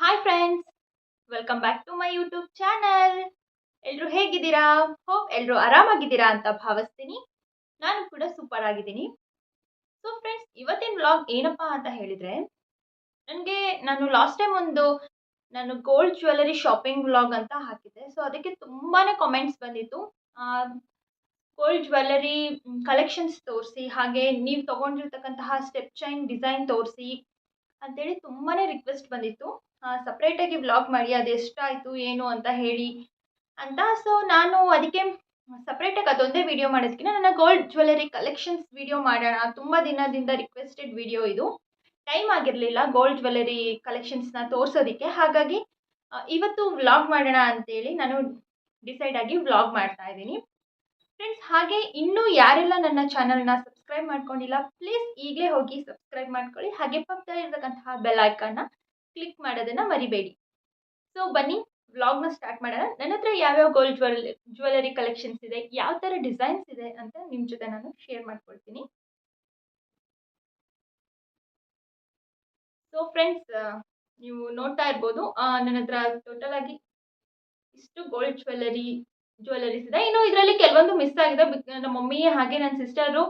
Hi friends, welcome back to my YouTube channel. ಎಲ್ಲರೂ ಹೇಗಿದ್ದೀರಾ? Hope ಎಲ್ಲರೂ ಆರಾಮಾಗಿದ್ದೀರಾ ಅಂತ ಭಾವಿಸ್ತೀನಿ. ನಾನು ಕೂಡ ಸೂಪರ್ ಆಗಿದ್ದೀನಿ. ಸೊ ಫ್ರೆಂಡ್ಸ್, ಇವತ್ತಿನ ವ್ಲಾಗ್ ಏನಪ್ಪಾ ಅಂತ ಹೇಳಿದ್ರೆ, ನನಗೆ ನಾನು ಲಾಸ್ಟ್ ಟೈಮ್ ನಾನು ಗೋಲ್ಡ್ ಜ್ಯುವೆಲರಿ ಶಾಪಿಂಗ್ ವ್ಲಾಗ್ ಅಂತ ಹಾಕಿದ್ದೆ. ಸೊ ಅದಕ್ಕೆ ತುಂಬಾನೇ ಕಾಮೆಂಟ್ಸ್ ಬಂದಿತ್ತು. ಗೋಲ್ಡ್ ಜ್ಯುವೆಲರಿ ಕಲೆಕ್ಷನ್ಸ್ ತೋರಿಸಿ, ಹಾಗೆ ನೀವು ತಗೊಂಡಿರ್ತಕ್ಕಂತಹ ಸ್ಟೆಪ್ ಚೈನ್ ಡಿಸೈನ್ ತೋರಿಸಿ ಅಂತೇಳಿ ತುಂಬಾನೇ ರಿಕ್ವೆಸ್ಟ್ ಬಂದಿತ್ತು. ಸಪ್ರೇಟಾಗಿ ವ್ಲಾಗ್ ಮಾಡಿ ಅದು ಎಷ್ಟಾಯಿತು ಏನು ಅಂತ ಹೇಳಿ ಅಂತ. ಸೊ ನಾನು ಅದಕ್ಕೆ ಸಪ್ರೇಟಾಗಿ ಅದೊಂದೇ ವಿಡಿಯೋ ಮಾಡೋದಕ್ಕಿಂತ ನನ್ನ ಗೋಲ್ಡ್ ಜ್ಯುವೆಲರಿ ಕಲೆಕ್ಷನ್ಸ್ ವಿಡಿಯೋ ಮಾಡೋಣ, ತುಂಬ ದಿನದಿಂದ ರಿಕ್ವೆಸ್ಟೆಡ್ ವಿಡಿಯೋ ಇದು. ಟೈಮ್ ಆಗಿರಲಿಲ್ಲ ಗೋಲ್ಡ್ ಜ್ಯುವೆಲರಿ ಕಲೆಕ್ಷನ್ಸ್ನ ತೋರಿಸೋದಕ್ಕೆ. ಹಾಗಾಗಿ ಇವತ್ತು ವ್ಲಾಗ್ ಮಾಡೋಣ ಅಂತೇಳಿ ನಾನು ಡಿಸೈಡ್ ಆಗಿ ವ್ಲಾಗ್ ಮಾಡ್ತಾ ಇದ್ದೀನಿ ಫ್ರೆಂಡ್ಸ್. ಹಾಗೆ ಇನ್ನೂ ಯಾರೆಲ್ಲ ನನ್ನ ಚಾನಲ್ನ ಸಬ್ಸ್ಕ್ರೈಬ್ ಮಾಡ್ಕೊಂಡಿಲ್ಲ, ಪ್ಲೀಸ್ ಈಗಲೇ ಹೋಗಿ ಸಬ್ಸ್ಕ್ರೈಬ್ ಮಾಡ್ಕೊಳ್ಳಿ. ಹಾಗೆ ಪಕ್ಕದಲ್ಲಿರ್ತಕ್ಕಂತಹ ಬೆಲ್ ಐಕಾನ್ನ ಕ್ಲಿಕ್ ಮಾಡೋದನ್ನು ಮರಿಬೇಡಿ. ಸೊ ಬನ್ನಿ ವ್ಲಾಗ್ನ ಸ್ಟಾರ್ಟ್ ಮಾಡೋಣ. ನನ್ನ ಹತ್ರ ಯಾವ್ಯಾವ ಗೋಲ್ಡ್ ಜ್ಯುವೆಲರಿ ಕಲೆಕ್ಷನ್ಸ್ ಇದೆ, ಯಾವ ಥರ ಡಿಸೈನ್ಸ್ ಇದೆ ಅಂತ ನಿಮ್ಮ ಜೊತೆ ನಾನು ಶೇರ್ ಮಾಡ್ಕೊಳ್ತೀನಿ. ಸೊ ಫ್ರೆಂಡ್ಸ್, ನೀವು ನೋಡ್ತಾ ಇರ್ಬೋದು, ನನ್ನ ಹತ್ರ ಟೋಟಲ್ ಆಗಿ ಇಷ್ಟು ಗೋಲ್ಡ್ ಜ್ಯುವೆಲರೀಸ್ ಇದೆ. ಇನ್ನು ಇದರಲ್ಲಿ ಕೆಲವೊಂದು ಮಿಸ್ ಆಗಿದೆ. ನಮ್ಮ ಮಮ್ಮಿ ಹಾಗೆ ನನ್ನ ಸಿಸ್ಟರು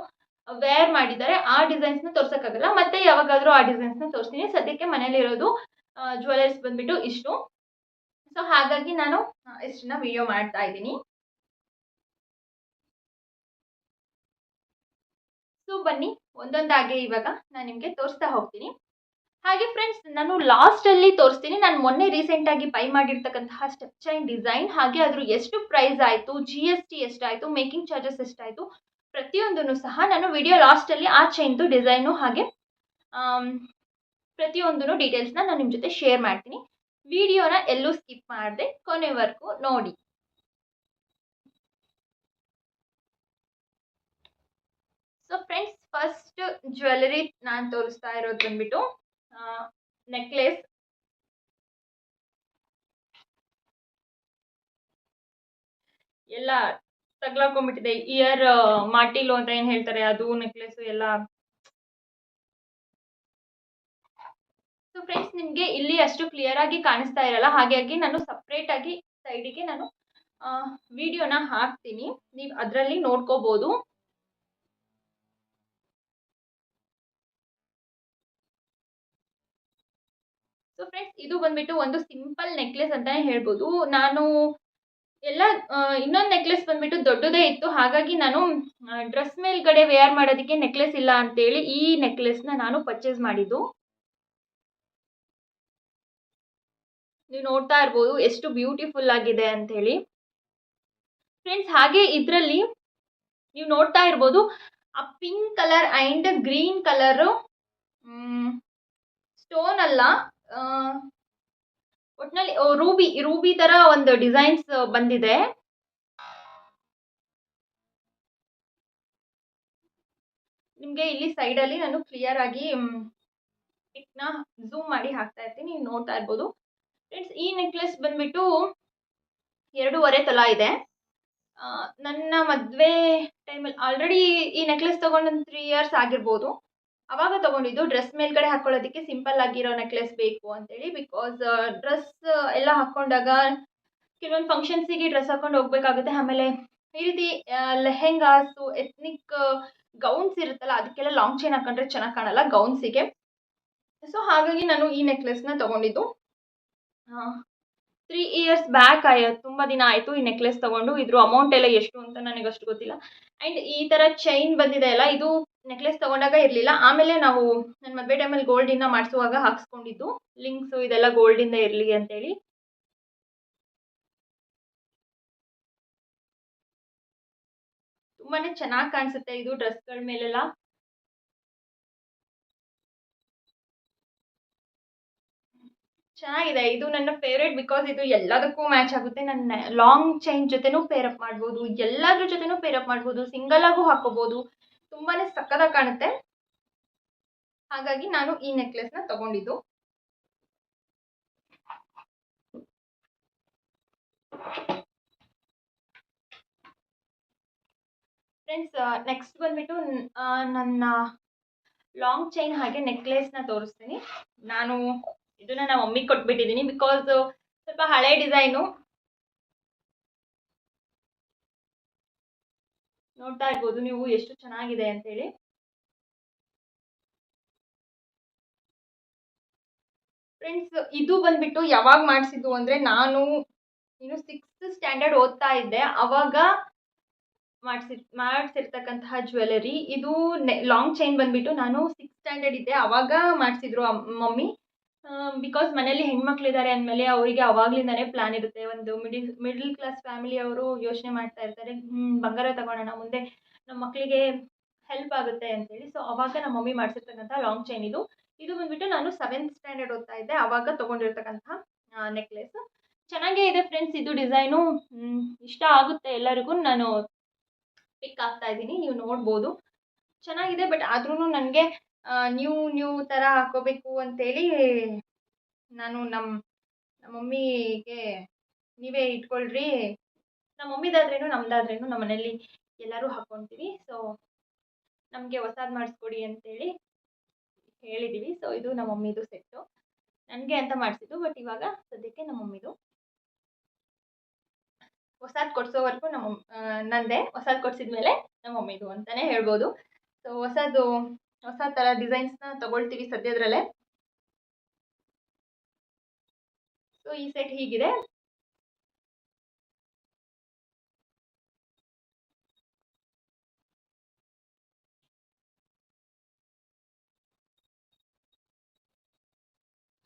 ವೇರ್ ಮಾಡಿದ್ದಾರೆ. ಆ ಡಿಸೈನ್ಸ್ನ ತೋರ್ಸೋಕ್ಕಾಗಲ್ಲ, ಮತ್ತೆ ಯಾವಾಗಾದರೂ ಆ ಡಿಸೈನ್ಸ್ನ ತೋರಿಸ್ತೀನಿ. ಸದ್ಯಕ್ಕೆ ಮನೇಲಿರೋದು ಜ್ಯುವೆಲರೀಸ್ ಬಂದ್ಬಿಟ್ಟು ಇಷ್ಟು. ಸೊ ಹಾಗಾಗಿ ನಾನು ಇಷ್ಟನ್ನ ವಿಡಿಯೋ ಮಾಡ್ತಾ ಇದ್ದೀನಿ. ಸೊ ಬನ್ನಿ ಒಂದೊಂದಾಗೆ ಇವಾಗ ನಾನು ನಿಮಗೆ ತೋರಿಸ್ತಾ ಹೋಗ್ತೀನಿ. ಹಾಗೆ ಫ್ರೆಂಡ್ಸ್, ನಾನು ಲಾಸ್ಟಲ್ಲಿ ತೋರಿಸ್ತೀನಿ. ನಾನು ಮೊನ್ನೆ ರೀಸೆಂಟಾಗಿ ಬೈ ಮಾಡಿರ್ತಕ್ಕಂತಹ ಸ್ಟೆಪ್ ಚೈನ್ ಡಿಸೈನ್, ಹಾಗೆ ಅದ್ರ ಎಷ್ಟು ಪ್ರೈಸ್ ಆಯಿತು, GST ಎಷ್ಟಾಯಿತು, ಮೇಕಿಂಗ್ ಚಾರ್ಜಸ್ ಎಷ್ಟಾಯಿತು, ಪ್ರತಿಯೊಂದನ್ನು ಸಹ ನಾನು ವಿಡಿಯೋ ಲಾಸ್ಟಲ್ಲಿ ಆ ಚೈನ್ದು ಡಿಸೈನು ಹಾಗೆ ಪ್ರತಿಯೊಂದನ್ನು ಡೀಟೇಲ್ಸ್ನ ನಾನು ನಿಮ್ಮ ಜೊತೆ ಶೇರ್ ಮಾಡ್ತೀನಿ. ವಿಡಿಯೋನ ಎಲ್ಲೂ ಸ್ಕಿಪ್ ಮಾಡದೆ ಕೊನೆವರೆಗೂ ನೋಡಿ. ಸೊ ಫ್ರೆಂಡ್ಸ್, ಫಸ್ಟ್ ಜ್ಯುವೆಲರಿ ನಾನು ತೋರಿಸ್ತಾ ಇರೋದು ಬಂದ್ಬಿಟ್ಟು ನೆಕ್ಲೆಸ್. ಎಲ್ಲ ತಗ್ಲಾಕೊಂಡ್ಬಿಟ್ಟಿದೆ. ಇಯರ್ ಮಾಟಿಲು ಅಂತ ಏನು ಹೇಳ್ತಾರೆ, ಅದು ನೆಕ್ಲೆಸ್ ಎಲ್ಲ. ಸೊ ಫ್ರೆಂಡ್ಸ್, ನಿಮಗೆ ಇಲ್ಲಿ ಅಷ್ಟು ಕ್ಲಿಯರ್ ಆಗಿ ಕಾಣಿಸ್ತಾ ಇರಲ್ಲ, ಹಾಗಾಗಿ ನಾನು ಸಪ್ರೇಟ್ ಆಗಿ ಸೈಡಿಗೆ ನಾನು ವಿಡಿಯೋನ ಹಾಕ್ತೀನಿ, ನೀವು ಅದರಲ್ಲಿ ನೋಡ್ಕೋಬಹುದು. ಸೊ ಫ್ರೆಂಡ್ಸ್, ಇದು ಬಂದ್ಬಿಟ್ಟು ಒಂದು ಸಿಂಪಲ್ ನೆಕ್ಲೆಸ್ ಅಂತಾನೆ ಹೇಳ್ಬೋದು. ನಾನು ಎಲ್ಲ ಇನ್ನೊಂದು ನೆಕ್ಲೆಸ್ ಬಂದ್ಬಿಟ್ಟು ದೊಡ್ಡದೇ ಇತ್ತು, ಹಾಗಾಗಿ ನಾನು ಡ್ರೆಸ್ ಮೇಲ್ಗಡೆ ವೇರ್ ಮಾಡೋದಕ್ಕೆ ನೆಕ್ಲೆಸ್ ಇಲ್ಲ ಅಂತೇಳಿ ಈ ನೆಕ್ಲೆಸ್ನ ನಾನು ಪರ್ಚೇಸ್ ಮಾಡಿದ್ದು. ನೀವು ನೋಡ್ತಾ ಇರ್ಬೋದು ಎಷ್ಟು ಬ್ಯೂಟಿಫುಲ್ ಆಗಿದೆ ಅಂತ ಹೇಳಿ ಫ್ರೆಂಡ್ಸ್. ಹಾಗೆ ಇದರಲ್ಲಿ ನೀವು ನೋಡ್ತಾ ಇರ್ಬೋದು ಆ pink colour and green colour stone ಅಲ್ಲ, ಒಟ್ನಲ್ಲಿ ರೂಬಿ ತರ ಒಂದು ಡಿಸೈನ್ಸ್ ಬಂದಿದೆ. ನಿಮಗೆ ಇಲ್ಲಿ ಸೈಡಲ್ಲಿ ನಾನು ಕ್ಲಿಯರ್ ಆಗಿ ಪಿಕ್ನ ಝೂಮ್ ಮಾಡಿ ಹಾಕ್ತಾ ಇರ್ತೀನಿ, ನೀವು ನೋಡ್ತಾ ಇರ್ಬೋದು ಫ್ರೆಂಡ್ಸ್. ಈ ನೆಕ್ಲೆಸ್ ಬಂದ್ಬಿಟ್ಟು 2.5 ತೊಲ ಇದೆ. ನನ್ನ ಮದುವೆ ಟೈಮಲ್ಲಿ ಆಲ್ರೆಡಿ ಈ ನೆಕ್ಲೆಸ್ ತೊಗೊಂಡು ಒಂದು 3 ಇಯರ್ಸ್ ಆಗಿರ್ಬೋದು. ಅವಾಗ ತೊಗೊಂಡಿದ್ದು ಡ್ರೆಸ್ ಮೇಲ್ಗಡೆ ಹಾಕೊಳ್ಳೋದಕ್ಕೆ ಸಿಂಪಲ್ ಆಗಿರೋ ನೆಕ್ಲೆಸ್ ಬೇಕು ಅಂತೇಳಿ. ಬಿಕಾಸ್ ಡ್ರೆಸ್ ಎಲ್ಲ ಹಾಕ್ಕೊಂಡಾಗ ಕೆಲವೊಂದು ಫಂಕ್ಷನ್ಸಿಗೆ ಡ್ರೆಸ್ ಹಾಕೊಂಡು ಹೋಗ್ಬೇಕಾಗುತ್ತೆ. ಆಮೇಲೆ ಈ ರೀತಿ ಲೆಹೆಂಗಾಸು, ಎತ್ನಿಕ್ ಗೌನ್ಸ್ ಇರುತ್ತಲ್ಲ, ಅದಕ್ಕೆಲ್ಲ ಲಾಂಗ್ ಚೈನ್ ಹಾಕೊಂಡ್ರೆ ಚೆನ್ನಾಗಿ ಕಾಣಲ್ಲ ಗೌನ್ಸಿಗೆ. ಸೊ ಹಾಗಾಗಿ ನಾನು ಈ ನೆಕ್ಲೆಸ್ನ ತೊಗೊಂಡಿದ್ದು 3 ಇಯರ್ಸ್ ಬ್ಯಾಕ್. ತುಂಬ ದಿನ ಆಯಿತು ಈ ನೆಕ್ಲೆಸ್ ತೊಗೊಂಡು. ಇದ್ರ ಅಮೌಂಟ್ ಎಲ್ಲ ಎಷ್ಟು ಅಂತ ನನಗೆ ಅಷ್ಟು ಗೊತ್ತಿಲ್ಲ. ಆ್ಯಂಡ್ ಈ ಥರ ಚೈನ್ ಬಂದಿದೆ ಅಲ್ಲ, ಇದು ನೆಕ್ಲೆಸ್ ತೊಗೊಂಡಾಗ ಇರಲಿಲ್ಲ. ಆಮೇಲೆ ನಾವು ನನ್ನ ಮದುವೆ ಟೈಮಲ್ಲಿ ಗೋಲ್ಡಿಂದ ಮಾಡಿಸುವಾಗ ಹಾಕ್ಸ್ಕೊಂಡಿದ್ದು. ಲಿಂಕ್ಸು ಇದೆಲ್ಲ ಗೋಲ್ಡಿಂದ ಇರಲಿ ಅಂತೇಳಿ. ತುಂಬಾ ಚೆನ್ನಾಗಿ ಕಾಣಿಸುತ್ತೆ ಇದು ಡ್ರೆಸ್ಗಳ ಮೇಲೆಲ್ಲ. ಚೆನ್ನಾಗಿದೆ, ಇದು ನನ್ನ ಫೇವ್ರೇಟ್. ಬಿಕಾಸ್ ಇದು ಎಲ್ಲದಕ್ಕೂ ಮ್ಯಾಚ್ ಆಗುತ್ತೆ. ನನ್ನ ಲಾಂಗ್ ಚೈನ್ ಜೊತೆನೂ ಪೇರಪ್ ಮಾಡ್ಬೋದು, ಎಲ್ಲದ್ರ ಜೊತೆನೂ ಪೇರಪ್ ಮಾಡ್ಬೋದು, ಸಿಂಗಲ್ ಆಗು ಹಾಕೋಬಹುದು. ತುಂಬಾ ಸಕ್ಕತ್ತಾಗಿ ಕಾಣುತ್ತೆ. ಹಾಗಾಗಿ ನಾನು ಈ ನೆಕ್ಲೆಸ್ನ ತಗೊಂಡಿದ್ದು. ಫ್ರೆಂಡ್ಸ್, ನೆಕ್ಸ್ಟ್ ಬಂದ್ಬಿಟ್ಟು ನನ್ನ ಲಾಂಗ್ ಚೈನ್ ಹಾಗೆ ನೆಕ್ಲೆಸ್ನ ತೋರಿಸ್ತೀನಿ. ನಾನು ಇದನ್ನ ನಮ್ಮ ಮಮ್ಮಿಗೆ ಕೊಟ್ಬಿಟ್ಟಿದ್ದೀನಿ ಬಿಕಾಸ್ ಸ್ವಲ್ಪ ಹಳೆ ಡಿಸೈನು. ನೋಡ್ತಾ ಇರ್ಬೋದು ನೀವು ಎಷ್ಟು ಚೆನ್ನಾಗಿದೆ ಅಂತೇಳಿ. ಫ್ರೆಂಡ್ಸ್ ಇದು ಬಂದ್ಬಿಟ್ಟು ಯಾವಾಗ ಮಾಡಿಸಿದ್ದು ಅಂದರೆ ನಾನು ಇನ್ನು 6th ಸ್ಟ್ಯಾಂಡರ್ಡ್ ಓದ್ತಾ ಇದ್ದೆ ಅವಾಗ ಮಾಡಿಸಿರ್ತಕ್ಕಂತಹ ಜ್ಯುವೆಲರಿ. ಇದು ಲಾಂಗ್ ಚೈನ್ ಬಂದ್ಬಿಟ್ಟು ನಾನು 6th ಸ್ಟ್ಯಾಂಡರ್ಡ್ ಇದ್ದೆ ಅವಾಗ ಮಾಡಿಸಿದ್ರು ಮಮ್ಮಿ. ಬಿಕಾಸ್ ಮನೇಲಿ ಹೆಣ್ಮಕ್ಳಿದ್ದಾರೆ ಅಂದಮೇಲೆ ಅವರಿಗೆ ಅವಾಗ್ಲಿಂದಾನೇ ಪ್ಲಾನ್ ಇರುತ್ತೆ. ಒಂದು ಮಿಡಿಲ್ ಕ್ಲಾಸ್ ಫ್ಯಾಮಿಲಿ ಅವರು ಯೋಚನೆ ಮಾಡ್ತಾ ಇರ್ತಾರೆ, ಬಂಗಾರ ತಗೊಳ್ಳೋಣ ಮುಂದೆ ನಮ್ಮ ಮಕ್ಕಳಿಗೆ ಹೆಲ್ಪ್ ಆಗುತ್ತೆ ಅಂತೇಳಿ. ಸೊ ಅವಾಗ ನಮ್ಮ ಮಮ್ಮಿ ಮಾಡಿಸಿರ್ತಕ್ಕಂಥ ಲಾಂಗ್ ಚೈನ್ ಇದು. ಇದು ಬಂದ್ಬಿಟ್ಟು ನಾನು 7th ಸ್ಟ್ಯಾಂಡರ್ಡ್ ಓದ್ತಾ ಇದ್ದೆ ಅವಾಗ ತೊಗೊಂಡಿರ್ತಕ್ಕಂಥ ನೆಕ್ಲೆಸ್. ಚೆನ್ನಾಗೇ ಇದೆ ಫ್ರೆಂಡ್ಸ್. ಇದು ಡಿಸೈನು ಇಷ್ಟ ಆಗುತ್ತೆ ಎಲ್ಲರಿಗೂ. ನಾನು ಪಿಕ್ ಆಗ್ತಾ ಇದ್ದೀನಿ, ನೀವು ನೋಡ್ಬೋದು ಚೆನ್ನಾಗಿದೆ. ಬಟ್ ಆದ್ರೂ ನನಗೆ ನ್ಯೂ ಥರ ಹಾಕೋಬೇಕು ಅಂತೇಳಿ ನಾನು ನಮ್ಮ ಮಮ್ಮಿಗೆ ನೀವೇ ಇಟ್ಕೊಳ್ರಿ, ನಮ್ಮ ಮಮ್ಮಿದಾದ್ರೇನು ನಮ್ಮದಾದ್ರೇನು ನಮ್ಮ ಮನೇಲಿ ಎಲ್ಲರೂ ಹಾಕ್ಕೊತೀವಿ, ಸೊ ನಮಗೆ ಹೊಸದು ಮಾಡಿಸ್ಕೊಡಿ ಅಂತೇಳಿ ಹೇಳಿದ್ದೀವಿ. ಸೊ ಇದು ನಮ್ಮ ಮಮ್ಮಿದು ಸೆಟ್ಟು, ನನಗೆ ಅಂತ ಮಾಡಿಸಿದ್ದು. ಬಟ್ ಇವಾಗ ಸದ್ಯಕ್ಕೆ ನಮ್ಮ ಮಮ್ಮಿದು. ಹೊಸದು ಕೊಡಿಸೋವರೆಗೂ ನಂದೇ, ಹೊಸದು ಕೊಡಿಸಿದ್ಮೇಲೆ ನಮ್ಮ ಮಮ್ಮಿದು ಅಂತಲೇ ಹೇಳ್ಬೋದು. ಸೊ ಹೊಸ ಥರ ಡಿಸೈನ್ಸ್ನ ತೊಗೊಳ್ತೀವಿ ಸದ್ಯದರಲ್ಲೇ. ಸೊ ಈ ಸೆಟ್ ಹೀಗಿದೆ.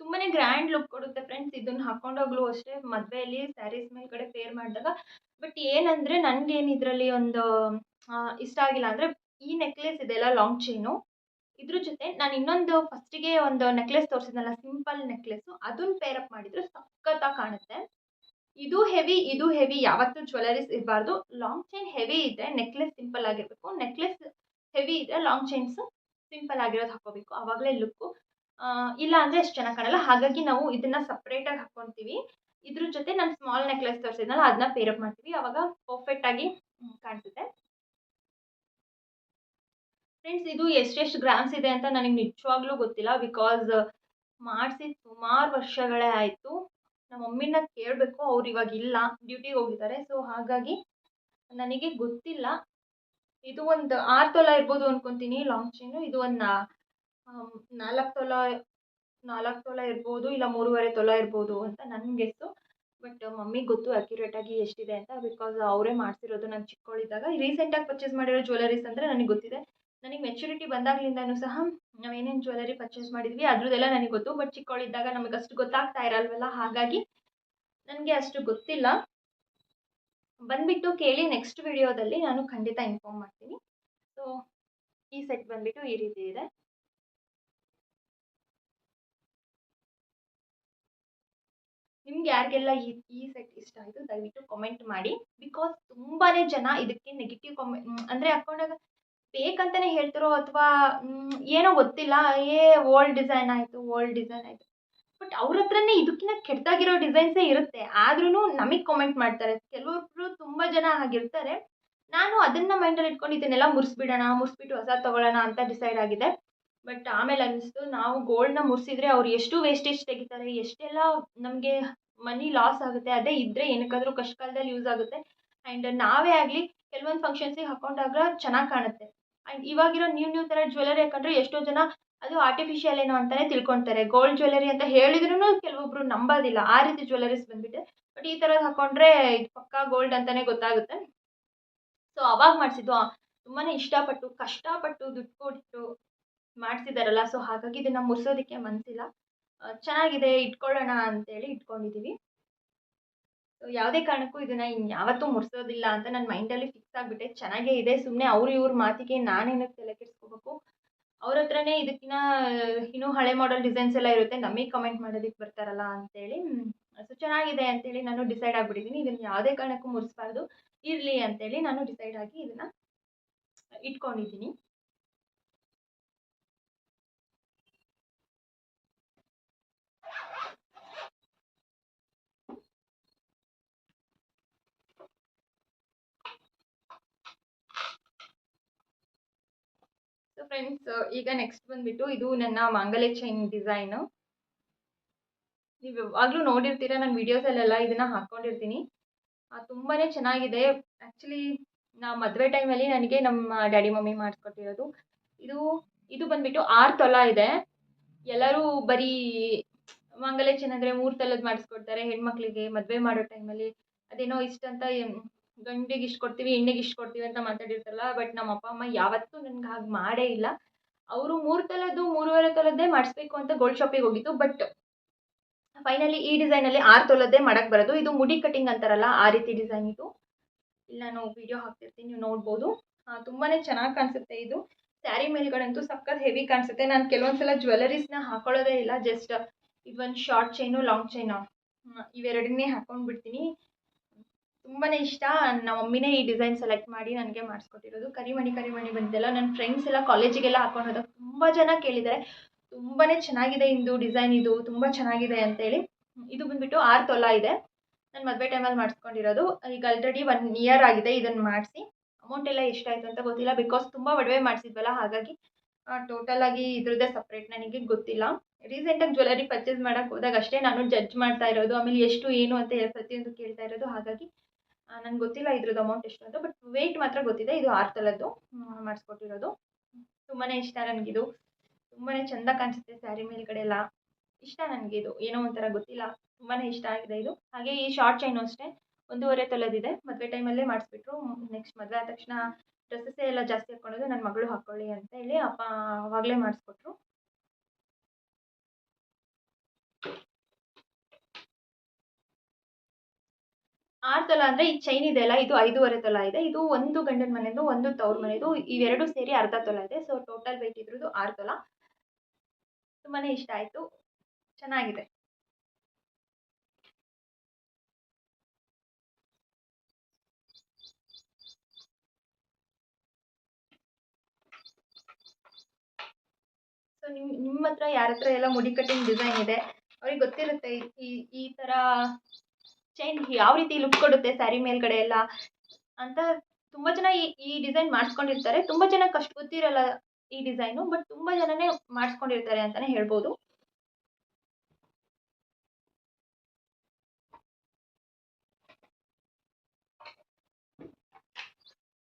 ತುಂಬಾ ಗ್ರ್ಯಾಂಡ್ ಲುಕ್ ಕೊಡುತ್ತೆ ಫ್ರೆಂಡ್ಸ್. ಇದನ್ನು ಹಾಕೊಂಡೋಗ್ಲೂ ಅಷ್ಟೇ ಮದುವೆಯಲ್ಲಿ ಸ್ಯಾರೀಸ್ ಮೇಲ್ಗಡೆ ಪೇರ್ ಮಾಡಿದಾಗ. ಬಟ್ ಏನಂದರೆ ನನಗೇನು ಇದರಲ್ಲಿ ಒಂದು ಇಷ್ಟ ಆಗಿಲ್ಲ ಅಂದರೆ ಈ ನೆಕ್ಲೆಸ್ ಇದೆಲ್ಲ ಲಾಂಗ್ ಚೈನು, ಇದ್ರ ಜೊತೆ ನಾನು ಇನ್ನೊಂದು ಫಸ್ಟಿಗೆ ಒಂದು ನೆಕ್ಲೆಸ್ ತೋರಿಸಿದ್ನಲ್ಲ ಸಿಂಪಲ್ ನೆಕ್ಲೆಸ್ಸು, ಅದನ್ನು ಪೇರಪ್ ಮಾಡಿದರೆ ಸಖತ್ತಾಗಿ ಕಾಣುತ್ತೆ. ಇದು ಹೆವಿ ಯಾವತ್ತೂ ಜ್ಯುವೆಲರೀಸ್ ಇರಬಾರ್ದು. ಲಾಂಗ್ ಚೈನ್ ಹೆವಿ ಇದ್ದರೆ ನೆಕ್ಲೆಸ್ ಸಿಂಪಲ್ ಆಗಿರಬೇಕು, ನೆಕ್ಲೆಸ್ ಹೆವಿ ಇದ್ದರೆ ಲಾಂಗ್ ಚೈನ್ಸು ಸಿಂಪಲ್ ಆಗಿರೋದು ಹಾಕೋಬೇಕು, ಆವಾಗಲೇ ಲುಕ್ಕು. ಇಲ್ಲ ಅಂದರೆ ಅಷ್ಟು ಚೆನ್ನಾಗಿ ಕಾಣಲ್ಲ. ಹಾಗಾಗಿ ನಾವು ಇದನ್ನು ಸಪ್ರೇಟಾಗಿ ಹಾಕ್ಕೊತೀವಿ. ಇದ್ರ ಜೊತೆ ನಾನು ಸ್ಮಾಲ್ ನೆಕ್ಲೆಸ್ ತೋರಿಸಿದ್ನಲ್ಲ ಅದನ್ನ ಪೇರಪ್ ಮಾಡ್ತೀವಿ, ಆವಾಗ ಪರ್ಫೆಕ್ಟಾಗಿ ಕಾಣಿಸುತ್ತೆ. ಫ್ರೆಂಡ್ಸ್ ಇದು ಎಷ್ಟೆಷ್ಟು ಗ್ರಾಮ್ಸ್ ಇದೆ ಅಂತ ನನಗೆ ನಿಜವಾಗ್ಲೂ ಗೊತ್ತಿಲ್ಲ. ಬಿಕಾಸ್ ಮಾಡಿಸಿ ಸುಮಾರು ವರ್ಷಗಳೇ ಆಯಿತು. ನಮ್ಮ ಮಮ್ಮಿನ ಕೇಳಬೇಕು, ಅವ್ರು ಇವಾಗ ಇಲ್ಲ, ಡ್ಯೂಟಿಗೆ ಹೋಗಿದ್ದಾರೆ. ಸೊ ಹಾಗಾಗಿ ನನಗೆ ಗೊತ್ತಿಲ್ಲ. ಇದು ಒಂದು 6 ತೊಲ ಇರ್ಬೋದು ಅಂದ್ಕೊತೀನಿ ಲಾಂಗ್ ಚೈನು. ಇದು ಒಂದು 4 ತೊಲ ಇರ್ಬೋದು, ಇಲ್ಲ 3.5 ತೊಲ ಇರ್ಬೋದು ಅಂತ ನನ್ನ ಗೆಸ್ಸು. ಬಟ್ ಮಮ್ಮಿಗೆ ಗೊತ್ತು ಅಕ್ಯುರೇಟಾಗಿ ಎಷ್ಟಿದೆ ಅಂತ, ಬಿಕಾಸ್ ಅವರೇ ಮಾಡಿಸಿರೋದು. ನಾನು ಚಿಕ್ಕವಳಿದ್ದಾಗ ರೀಸೆಂಟಾಗಿ ಪರ್ಚೇಸ್ ಮಾಡಿರೋ ಜ್ಯುವೆಲರೀಸ್ ಅಂದರೆ ನನಗೆ ಗೊತ್ತಿದೆ. ನನಗೆ ಮೆಚುರಿಟಿ ಬಂದಾಗಲಿಂದನೂ ಸಹ ನಾವೇನೇನು ಜ್ಯುವೆಲರಿ ಪರ್ಚೇಸ್ ಮಾಡಿದ್ವಿ ಅದ್ರದ್ದೆಲ್ಲ ನನಗೆ ಗೊತ್ತು. ಬಟ್ ಚಿಕ್ಕವಳಿದ್ದಾಗ ನಮಗೆ ಅಷ್ಟು ಗೊತ್ತಾಗ್ತಾ ಇರಲ್ವಲ್ಲ, ಹಾಗಾಗಿ ನನಗೆ ಅಷ್ಟು ಗೊತ್ತಿಲ್ಲ. ಬಂದುಬಿಟ್ಟು ಕೇಳಿ, ನೆಕ್ಸ್ಟ್ ವಿಡಿಯೋದಲ್ಲಿ ನಾನು ಖಂಡಿತ ಇನ್ಫಾರ್ಮ್ ಮಾಡ್ತೀನಿ. ಸೊ ಈ ಸೆಟ್ ಬಂದುಬಿಟ್ಟು ಈ ರೀತಿ ಇದೆ. ನಿಮ್ಗೆ ಯಾರಿಗೆಲ್ಲ ಈ ಸೆಟ್ ಇಷ್ಟ ಆಯಿತು ದಯವಿಟ್ಟು ಕಾಮೆಂಟ್ ಮಾಡಿ. ಬಿಕಾಸ್ ತುಂಬಾ ಜನ ಇದಕ್ಕೆ ನೆಗೆಟಿವ್ ಅಂದರೆ ಹಾಕ್ಕೊಂಡಾಗ ಬೇಕಂತಲೇ ಹೇಳ್ತಿರೋ ಅಥವಾ ಏನೋ ಗೊತ್ತಿಲ್ಲ, ಓಲ್ಡ್ ಡಿಸೈನ್ ಆಯಿತು. ಬಟ್ ಅವ್ರ ಹತ್ರನೇ ಇದಕ್ಕಿಂತ ಕೆಟ್ಟದಾಗಿರೋ ಡಿಸೈನ್ಸೇ ಇರುತ್ತೆ, ಆದ್ರೂ ನಮಗೆ ಕಾಮೆಂಟ್ ಮಾಡ್ತಾರೆ. ಕೆಲವೊಬ್ರು ತುಂಬ ಜನ ಹಾಗಿರ್ತಾರೆ. ನಾನು ಅದನ್ನು ಮೈಂಡಲ್ಲಿ ಇಟ್ಕೊಂಡು ಇದನ್ನೆಲ್ಲ ಮುರಿಸ್ಬಿಟ್ಟು ಹೊಸ ತೊಗೊಳ್ಳೋಣ ಅಂತ ಡಿಸೈಡ್ ಆಗಿದೆ. ಬಟ್ ಆಮೇಲೆ ಅನ್ನಿಸ್ತು, ನಾವು ಗೋಲ್ಡ್ನ ಮುರಿಸಿದ್ರೆ ಅವ್ರು ಎಷ್ಟು ವೇಸ್ಟೇಜ್ ತೆಗಿತಾರೆ, ಎಷ್ಟೆಲ್ಲ ನಮಗೆ ಮನಿ ಲಾಸ್ ಆಗುತ್ತೆ. ಅದೇ ಇದ್ದರೆ ಏನಕ್ಕಾದರೂ ಕಷ್ಟ ಕಾಲದಲ್ಲಿ ಯೂಸ್ ಆಗುತ್ತೆ. ಆ್ಯಂಡ್ ನಾವೇ ಆಗಲಿ ಕೆಲವೊಂದು ಫಂಕ್ಷನ್ಸಿಗೆ ಹಾಕೊಂಡಾಗ ಚೆನ್ನಾಗಿ ಕಾಣುತ್ತೆ. ಆ್ಯಂಡ್ ಇವಾಗಿರೋ ನ್ಯೂ ಥರ ಜ್ಯುವೆಲರಿ ಹಾಕೊಂಡ್ರೆ ಎಷ್ಟೋ ಜನ ಅದು ಆರ್ಟಿಫಿಷಿಯಲ್ ಏನೋ ಅಂತಲೇ ತಿಳ್ಕೊತಾರೆ. ಗೋಲ್ಡ್ ಜ್ಯುವೆಲರಿ ಅಂತ ಹೇಳಿದ್ರೂ ಕೆಲವೊಬ್ರು ನಂಬೋದಿಲ್ಲ, ಆ ರೀತಿ ಜ್ಯುವೆಲರೀಸ್ ಬಂದುಬಿಟ್ಟೆ. ಬಟ್ ಈ ಥರದ್ದು ಹಾಕೊಂಡ್ರೆ ಇದು ಪಕ್ಕಾ ಗೋಲ್ಡ್ ಅಂತಲೇ ಗೊತ್ತಾಗುತ್ತೆ. ಸೊ ಅವಾಗ ಮಾಡಿಸಿದ್ದು ತುಂಬಾ ಇಷ್ಟಪಟ್ಟು ಕಷ್ಟಪಟ್ಟು ದುಡ್ಡು ಕೊಟ್ಟು ಮಾಡಿಸಿದಾರಲ್ಲ. ಸೊ ಹಾಗಾಗಿ ಇದನ್ನು ಮುರಿಸೋದಕ್ಕೆ ಮನಸ್ಸಿಲ್ಲ. ಚೆನ್ನಾಗಿದೆ, ಇಟ್ಕೊಳ್ಳೋಣ ಅಂತೇಳಿ ಇಟ್ಕೊಂಡಿದ್ದೀವಿ. ಸೊ ಯಾವುದೇ ಕಾರಣಕ್ಕೂ ಇದನ್ನು ಇನ್ಯಾವತ್ತೂ ಮುರಿಸೋದಿಲ್ಲ ಅಂತ ನನ್ನ ಮೈಂಡಲ್ಲಿ ಫಿಕ್ಸ್ ಆಗಿಬಿಟ್ಟೆ. ಚೆನ್ನಾಗೇ ಇದೆ, ಸುಮ್ಮನೆ ಇವ್ರ ಮಾತಿಗೆ ನಾನೇನಕ್ಕೆ ತಲೆ ಕೆಡಿಸ್ಕೋಬೇಕು. ಅವ್ರ ಹತ್ರನೇ ಇದಕ್ಕಿಂತ ಇನ್ನೂ ಹಳೆ ಮಾಡೆಲ್ ಡಿಸೈನ್ಸ್ ಎಲ್ಲ ಇರುತ್ತೆ, ನಮಗೆ ಕಮೆಂಟ್ ಮಾಡೋದಕ್ಕೆ ಬರ್ತಾರಲ್ಲ ಅಂತೇಳಿ. ಸೊ ಚೆನ್ನಾಗಿದೆ ಅಂತೇಳಿ ನಾನು ಡಿಸೈಡ್ ಆಗಿಬಿಟ್ಟಿದ್ದೀನಿ. ಇದನ್ನು ಯಾವುದೇ ಕಾರಣಕ್ಕೂ ಮುರಿಸ್ಬಾರ್ದು, ಇರಲಿ ಅಂತೇಳಿ ನಾನು ಡಿಸೈಡ್ ಆಗಿ ಇದನ್ನು ಇಟ್ಕೊಂಡಿದ್ದೀನಿ. ಸೊ ಫ್ರೆಂಡ್ಸ್ ಈಗ ನೆಕ್ಸ್ಟ್ ಬಂದುಬಿಟ್ಟು ಇದು ನನ್ನ ಮಾಂಗಲ್ಯ ಚೈನ್ ಡಿಸೈನು. ನೀವು ಯಾವಾಗಲೂ ನೋಡಿರ್ತೀರ ನನ್ನ ವೀಡಿಯೋಸಲ್ಲೆಲ್ಲ ಇದನ್ನು ಹಾಕ್ಕೊಂಡಿರ್ತೀನಿ. ತುಂಬಾ ಚೆನ್ನಾಗಿದೆ. ಆ್ಯಕ್ಚುಲಿ ನಾ ಮದುವೆ ಟೈಮಲ್ಲಿ ನನಗೆ ನಮ್ಮ ಡ್ಯಾಡಿ ಮಮ್ಮಿ ಮಾಡಿಸ್ಕೊಟ್ಟಿರೋದು. ಇದು ಇದು ಬಂದುಬಿಟ್ಟು 6 ತೊಲ ಇದೆ. ಎಲ್ಲರೂ ಬರೀ ಮಾಂಗಲ್ಯ ಚಿನ್ನ ಅಂದರೆ 3 ತೊಲದ್ದು ಮಾಡಿಸ್ಕೊಡ್ತಾರೆ ಹೆಣ್ಮಕ್ಳಿಗೆ ಮದುವೆ ಮಾಡೋ ಟೈಮಲ್ಲಿ. ಅದೇನೋ ಇಷ್ಟಂತ ಗಂಡಿಗೆ ಇಷ್ಟು ಕೊಡ್ತೀವಿ, ಹೆಣ್ಣಿಗೆ ಇಷ್ಟು ಕೊಡ್ತೀವಿ ಅಂತ ಮಾತಾಡಿರ್ತಾರಲ್ಲ. ಬಟ್ ನಮ್ಮ ಅಪ್ಪ ಅಮ್ಮ ಯಾವತ್ತೂ ನನ್ಗೆ ಹಾಗೆ ಮಾಡೇ ಇಲ್ಲ. ಅವರು 3 ತೊಲದ್ದು 3.5 ತೊಲದ್ದೇ ಮಾಡಿಸ್ಬೇಕು ಅಂತ ಗೋಲ್ಡ್ ಶಾಪಿಗೆ ಹೋಗಿದ್ದು. ಬಟ್ ಫೈನಲಿ ಈ ಡಿಸೈನಲ್ಲಿ 6 ತೊಲದ್ದೇ ಮಾಡಕ್ಕೆ ಬರೋದು. ಇದು ಮುಡಿ ಕಟಿಂಗ್ ಅಂತಾರಲ್ಲ, ಆ ರೀತಿ ಡಿಸೈನ್ ಇದು. ಇಲ್ಲಿ ನಾನು ವಿಡಿಯೋ ಹಾಕ್ತಿರ್ತೀನಿ, ನೀವು ನೋಡ್ಬೋದು. ತುಂಬಾ ಚೆನ್ನಾಗಿ ಕಾಣಿಸುತ್ತೆ ಇದು. ಸ್ಯಾರಿ ಮೇಲ್ಗಡಂತೂ ಸಖತ್ ಹೆವಿ ಕಾಣಿಸುತ್ತೆ. ನಾನು ಕೆಲವೊಂದ್ಸಲ ಜ್ಯುವೆಲರೀಸ್ನ ಹಾಕೊಳ್ಳೋದೇ ಇಲ್ಲ. ಜಸ್ಟ್ ಇದೊಂದು ಶಾರ್ಟ್ ಚೈನು, ಲಾಂಗ್ ಚೈನು ಇವೆರಡನ್ನೇ ಹಾಕೊಂಡು ಬಿಡ್ತೀನಿ. ತುಂಬಾ ಇಷ್ಟ. ನಮ್ಮ ಮಮ್ಮಿನೇ ಈ ಡಿಸೈನ್ ಸೆಲೆಕ್ಟ್ ಮಾಡಿ ನನಗೆ ಮಾಡಿಸ್ಕೊಟ್ಟಿರೋದು. ಕರಿಮಣಿ ಬಂತೆಲ್ಲ ನನ್ನ ಫ್ರೆಂಡ್ಸ್ ಎಲ್ಲ ಕಾಲೇಜಿಗೆಲ್ಲ ಹಾಕೊಂಡು ಹೋದಾಗ ತುಂಬ ಜನ ಕೇಳಿದ್ದಾರೆ, ತುಂಬಾ ಚೆನ್ನಾಗಿದೆ ಇಂದು ಡಿಸೈನ್, ಇದು ತುಂಬ ಚೆನ್ನಾಗಿದೆ ಅಂತೇಳಿ. ಇದು ಬಂದುಬಿಟ್ಟು 6 ತೊಲ ಇದೆ. ನಾನು ಮದುವೆ ಟೈಮಲ್ಲಿ ಮಾಡಿಸ್ಕೊಂಡಿರೋದು. ಈಗ ಆಲ್ರೆಡಿ 1 ಇಯರ್ ಆಗಿದೆ ಇದನ್ನು ಮಾಡಿಸಿ. ಅಮೌಂಟ್ ಎಲ್ಲ ಎಷ್ಟಾಯಿತು ಅಂತ ಗೊತ್ತಿಲ್ಲ, ಬಿಕಾಸ್ ತುಂಬ ಒಡವೆ ಮಾಡಿಸಿದ್ವಲ್ಲ, ಹಾಗಾಗಿ ಟೋಟಲಾಗಿ ಇದ್ರದ್ದೇ ಸಪ್ರೇಟ್ ನನಗೆ ಗೊತ್ತಿಲ್ಲ. ರೀಸೆಂಟಾಗಿ ಜ್ಯುವೆಲರಿ ಪರ್ಚೇಸ್ ಮಾಡೋಕ್ಕೆ ಹೋದಾಗ ಅಷ್ಟೇ ನಾನು ಜಡ್ಜ್ ಮಾಡ್ತಾ ಇರೋದು. ಆಮೇಲೆ ಎಷ್ಟು ಏನು ಅಂತ ಪ್ರತಿಯೊಂದು ಕೇಳ್ತಾ ಇರೋದು. ಹಾಗಾಗಿ ನನಗೆ ಗೊತ್ತಿಲ್ಲ ಇದ್ರದ್ದು ಅಮೌಂಟ್ ಎಷ್ಟು ಅಂತ. ಬಟ್ ವೆಯ್ಟ್ ಮಾತ್ರ ಗೊತ್ತಿದೆ. ಇದು 6 ತೊಲದ್ದು ಮಾಡಿಸ್ಕೊಟ್ಟಿರೋದು. ತುಂಬಾ ಇಷ್ಟ ನನಗಿದು. ತುಂಬಾ ಚೆಂದ ಕಾಣಿಸುತ್ತೆ ಸ್ಯಾರಿ ಮೇಲ್ಗಡೆ ಎಲ್ಲ. ಇಷ್ಟ ನನಗಿದು, ಏನೋ ಒಂಥರ ಗೊತ್ತಿಲ್ಲ, ತುಂಬಾ ಇಷ್ಟ ಆಗಿದೆ ಇದು. ಹಾಗೆ ಈ ಶಾರ್ಟ್ ಚೈನು ಅಷ್ಟೇ 1.5 ತೊಲದಿದೆ. ಮದುವೆ ಟೈಮಲ್ಲೇ ಮಾಡಿಸ್ಬಿಟ್ರು. ನೆಕ್ಸ್ಟ್ ಮದುವೆ ಆದ ತಕ್ಷಣ ಡ್ರೆಸ್ಸಸ್ಸೇ ಎಲ್ಲ ಜಾಸ್ತಿ ಹಾಕ್ಕೊಳ್ಳೋದು, ನನ್ನ ಮಗಳು ಹಾಕ್ಕೊಳ್ಳಿ ಅಂತ ಹೇಳಿ ಅಪ್ಪ ಆವಾಗಲೇ ಮಾಡಿಸ್ಕೊಟ್ರು. ಆರು ತೊಲ ಅಂದರೆ ಈ ಚೈನ್ ಇದೆಯಲ್ಲ, ಇದು 5.5 ತೊಲ ಇದೆ. ಇದು ಒಂದು ಗಂಡನ ಮನೆದು, ಒಂದು ತವ್ರ ಮನೆದು, ಇವೆರಡು ಸೇರಿ ಅರ್ಧ ತೊಲ ಇದೆ. ಸೊ ಟೋಟಲ್ ವೆಯ್ಟ್ ಇದ್ರದ್ದು 6 ತೊಲ. ತುಂಬಾ ಇಷ್ಟ ಆಯಿತು, ಚೆನ್ನಾಗಿದೆ. ಸೊ ನಿಮ್ಮ ಹತ್ರ ಯಾರ ಹತ್ರ ಎಲ್ಲ ಮುಡಿ ಕಟ್ಟಿಂಗ್ ಡಿಸೈನ್ ಇದೆ ಅವ್ರಿಗೆ ಗೊತ್ತಿರುತ್ತೆ ಈ ಥರ ಚೈನ್ ಯಾವ ರೀತಿ ಲುಕ್ ಕೊಡುತ್ತೆ ಸ್ಯಾರಿ ಮೇಲ್ಗಡೆ ಎಲ್ಲ ಅಂತ. ತುಂಬ ಜನ ಈ ಡಿಸೈನ್ ಮಾಡಿಸ್ಕೊಂಡಿರ್ತಾರೆ. ತುಂಬ ಜನಕ್ಕೆ ಅಷ್ಟು ಗೊತ್ತಿರಲ್ಲ ಈ ಡಿಸೈನು, ಬಟ್ ತುಂಬ ಜನನೇ ಮಾಡಿಸ್ಕೊಂಡಿರ್ತಾರೆ ಅಂತಲೇ ಹೇಳ್ಬೋದು.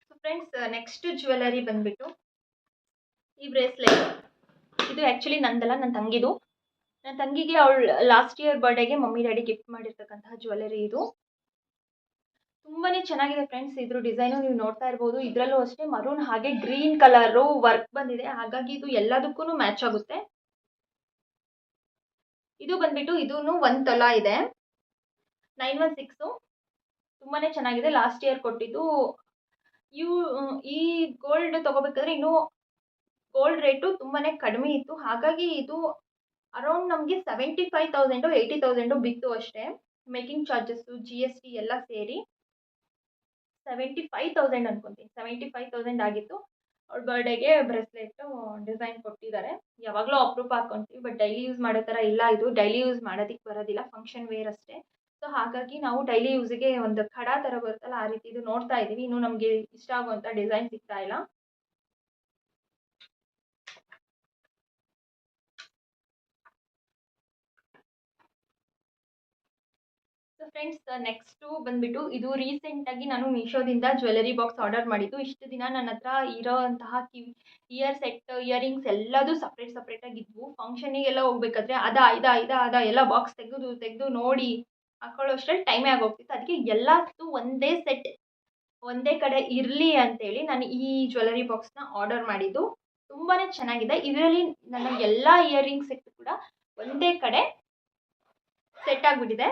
ಸೊ ಫ್ರೆಂಡ್ಸ್, ನೆಕ್ಸ್ಟ್ ಜ್ಯುವೆಲರಿ ಬಂದುಬಿಟ್ಟು ಈ ಬ್ರೇಸ್ಲೆಟ್. ಇದು ಆ್ಯಕ್ಚುಲಿ ನಂದಲ್ಲ, ನನ್ನ ತಂಗಿದು. ನನ್ನ ತಂಗಿಗೆ ಅವಳು ಲಾಸ್ಟ್ ಇಯರ್ ಬರ್ಡೇಗೆ ಮಮ್ಮಿ ಡ್ಯಾಡಿ ಗಿಫ್ಟ್ ಮಾಡಿರ್ತಕ್ಕಂತಹ ಜ್ಯುವೆಲರಿ ಇದು. ತುಂಬಾ ಚೆನ್ನಾಗಿದೆ ಫ್ರೆಂಡ್ಸ್. ಇದ್ರ ಡಿಸೈನು ನೀವು ನೋಡ್ತಾ ಇರ್ಬೋದು. ಇದರಲ್ಲೂ ಅಷ್ಟೇ ಮರೂನ್ ಹಾಗೆ ಗ್ರೀನ್ ಕಲರು ವರ್ಕ್ ಬಂದಿದೆ, ಹಾಗಾಗಿ ಇದು ಎಲ್ಲದಕ್ಕೂ ಮ್ಯಾಚ್ ಆಗುತ್ತೆ. ಇದು ಬಂದ್ಬಿಟ್ಟು ಇದೂ 1 ತೊಲ ಇದೆ, 916. ತುಂಬಾ ಚೆನ್ನಾಗಿದೆ. ಲಾಸ್ಟ್ ಇಯರ್ ಕೊಟ್ಟಿದ್ದು. ಈ ಗೋಲ್ಡ್ ತೊಗೋಬೇಕಾದ್ರೆ ಇನ್ನೂ ಗೋಲ್ಡ್ ರೇಟು ತುಂಬಾ ಕಡಿಮೆ ಇತ್ತು. ಹಾಗಾಗಿ ಇದು ಅರೌಂಡ್ ನಮಗೆ 75,000 80,000 ಬಿತ್ತು ಅಷ್ಟೇ. ಮೇಕಿಂಗ್ ಚಾರ್ಜಸ್ಸು GST ಎಲ್ಲ ಸೇರಿ 75,000 ಅನ್ಕೊತೀನಿ. 75,000 ಆಗಿತ್ತು. ಅವ್ಳ ಬರ್ಡೇಗೆ ಬ್ರೆಸ್ಲೆಟ್ಟು ಡಿಸೈನ್ ಕೊಟ್ಟಿದ್ದಾರೆ. ಯಾವಾಗಲೂ ಅಪರೂಪ ಹಾಕ್ಕೊತೀವಿ, ಬಟ್ ಡೈಲಿ ಯೂಸ್ ಮಾಡೋ ಥರ ಇಲ್ಲ ಇದು. ಡೈಲಿ ಯೂಸ್ ಮಾಡೋದಕ್ಕೆ ಬರೋದಿಲ್ಲ, ಫಂಕ್ಷನ್ ವೇರ್ ಅಷ್ಟೇ. ಸೊ ಹಾಗಾಗಿ ನಾವು ಡೈಲಿ ಯೂಸಿಗೆ ಒಂದು ಖಡ ಥರ ಬರುತ್ತಲ್ಲ, ಆ ರೀತಿ ಇದು ನೋಡ್ತಾ ಇದ್ದೀವಿ. ಇನ್ನೂ ನಮಗೆ ಇಷ್ಟ ಆಗುವಂಥ ಡಿಸೈನ್ ಸಿಗ್ತಾ ಇಲ್ಲ. ಸೊ ಫ್ರೆಂಡ್ಸ್, ನೆಕ್ಸ್ಟು ಬಂದುಬಿಟ್ಟು ಇದು ರೀಸೆಂಟಾಗಿ ನಾನು ಮೀಶೋದಿಂದ ಜ್ಯುವೆಲರಿ ಬಾಕ್ಸ್ ಆರ್ಡರ್ ಮಾಡಿದ್ದು. ಇಷ್ಟು ದಿನ ನನ್ನ ಹತ್ರ ಇರೋಂತಹ ಇಯರ್ ಸೆಟ್, ಇಯರಿಂಗ್ಸ್ ಎಲ್ಲದೂ ಸಪ್ರೇಟಾಗಿದ್ವು. ಫಂಕ್ಷನಿಗೆಲ್ಲ ಹೋಗ್ಬೇಕಾದ್ರೆ ಅದ ಎಲ್ಲ ಬಾಕ್ಸ್ ತೆಗೆದು ನೋಡಿ ಹಾಕೊಳ್ಳೋ ಅಷ್ಟರಲ್ಲಿ ಟೈಮೇ ಆಗೋಗ್ತಿತ್ತು. ಅದಕ್ಕೆ ಎಲ್ಲದೂ ಒಂದೇ ಸೆಟ್ ಒಂದೇ ಕಡೆ ಇರಲಿ ಅಂತೇಳಿ ನಾನು ಈ ಜ್ಯುವೆಲರಿ ಬಾಕ್ಸ್ನ ಆರ್ಡರ್ ಮಾಡಿದ್ದು. ತುಂಬಾ ಚೆನ್ನಾಗಿದೆ. ಇದರಲ್ಲಿ ನನ್ನ ಎಲ್ಲ ಇಯರಿಂಗ್ಸ್ ಸೆಟ್ ಕೂಡ ಒಂದೇ ಕಡೆ ಸೆಟ್ ಆಗಿಬಿಟ್ಟಿದೆ.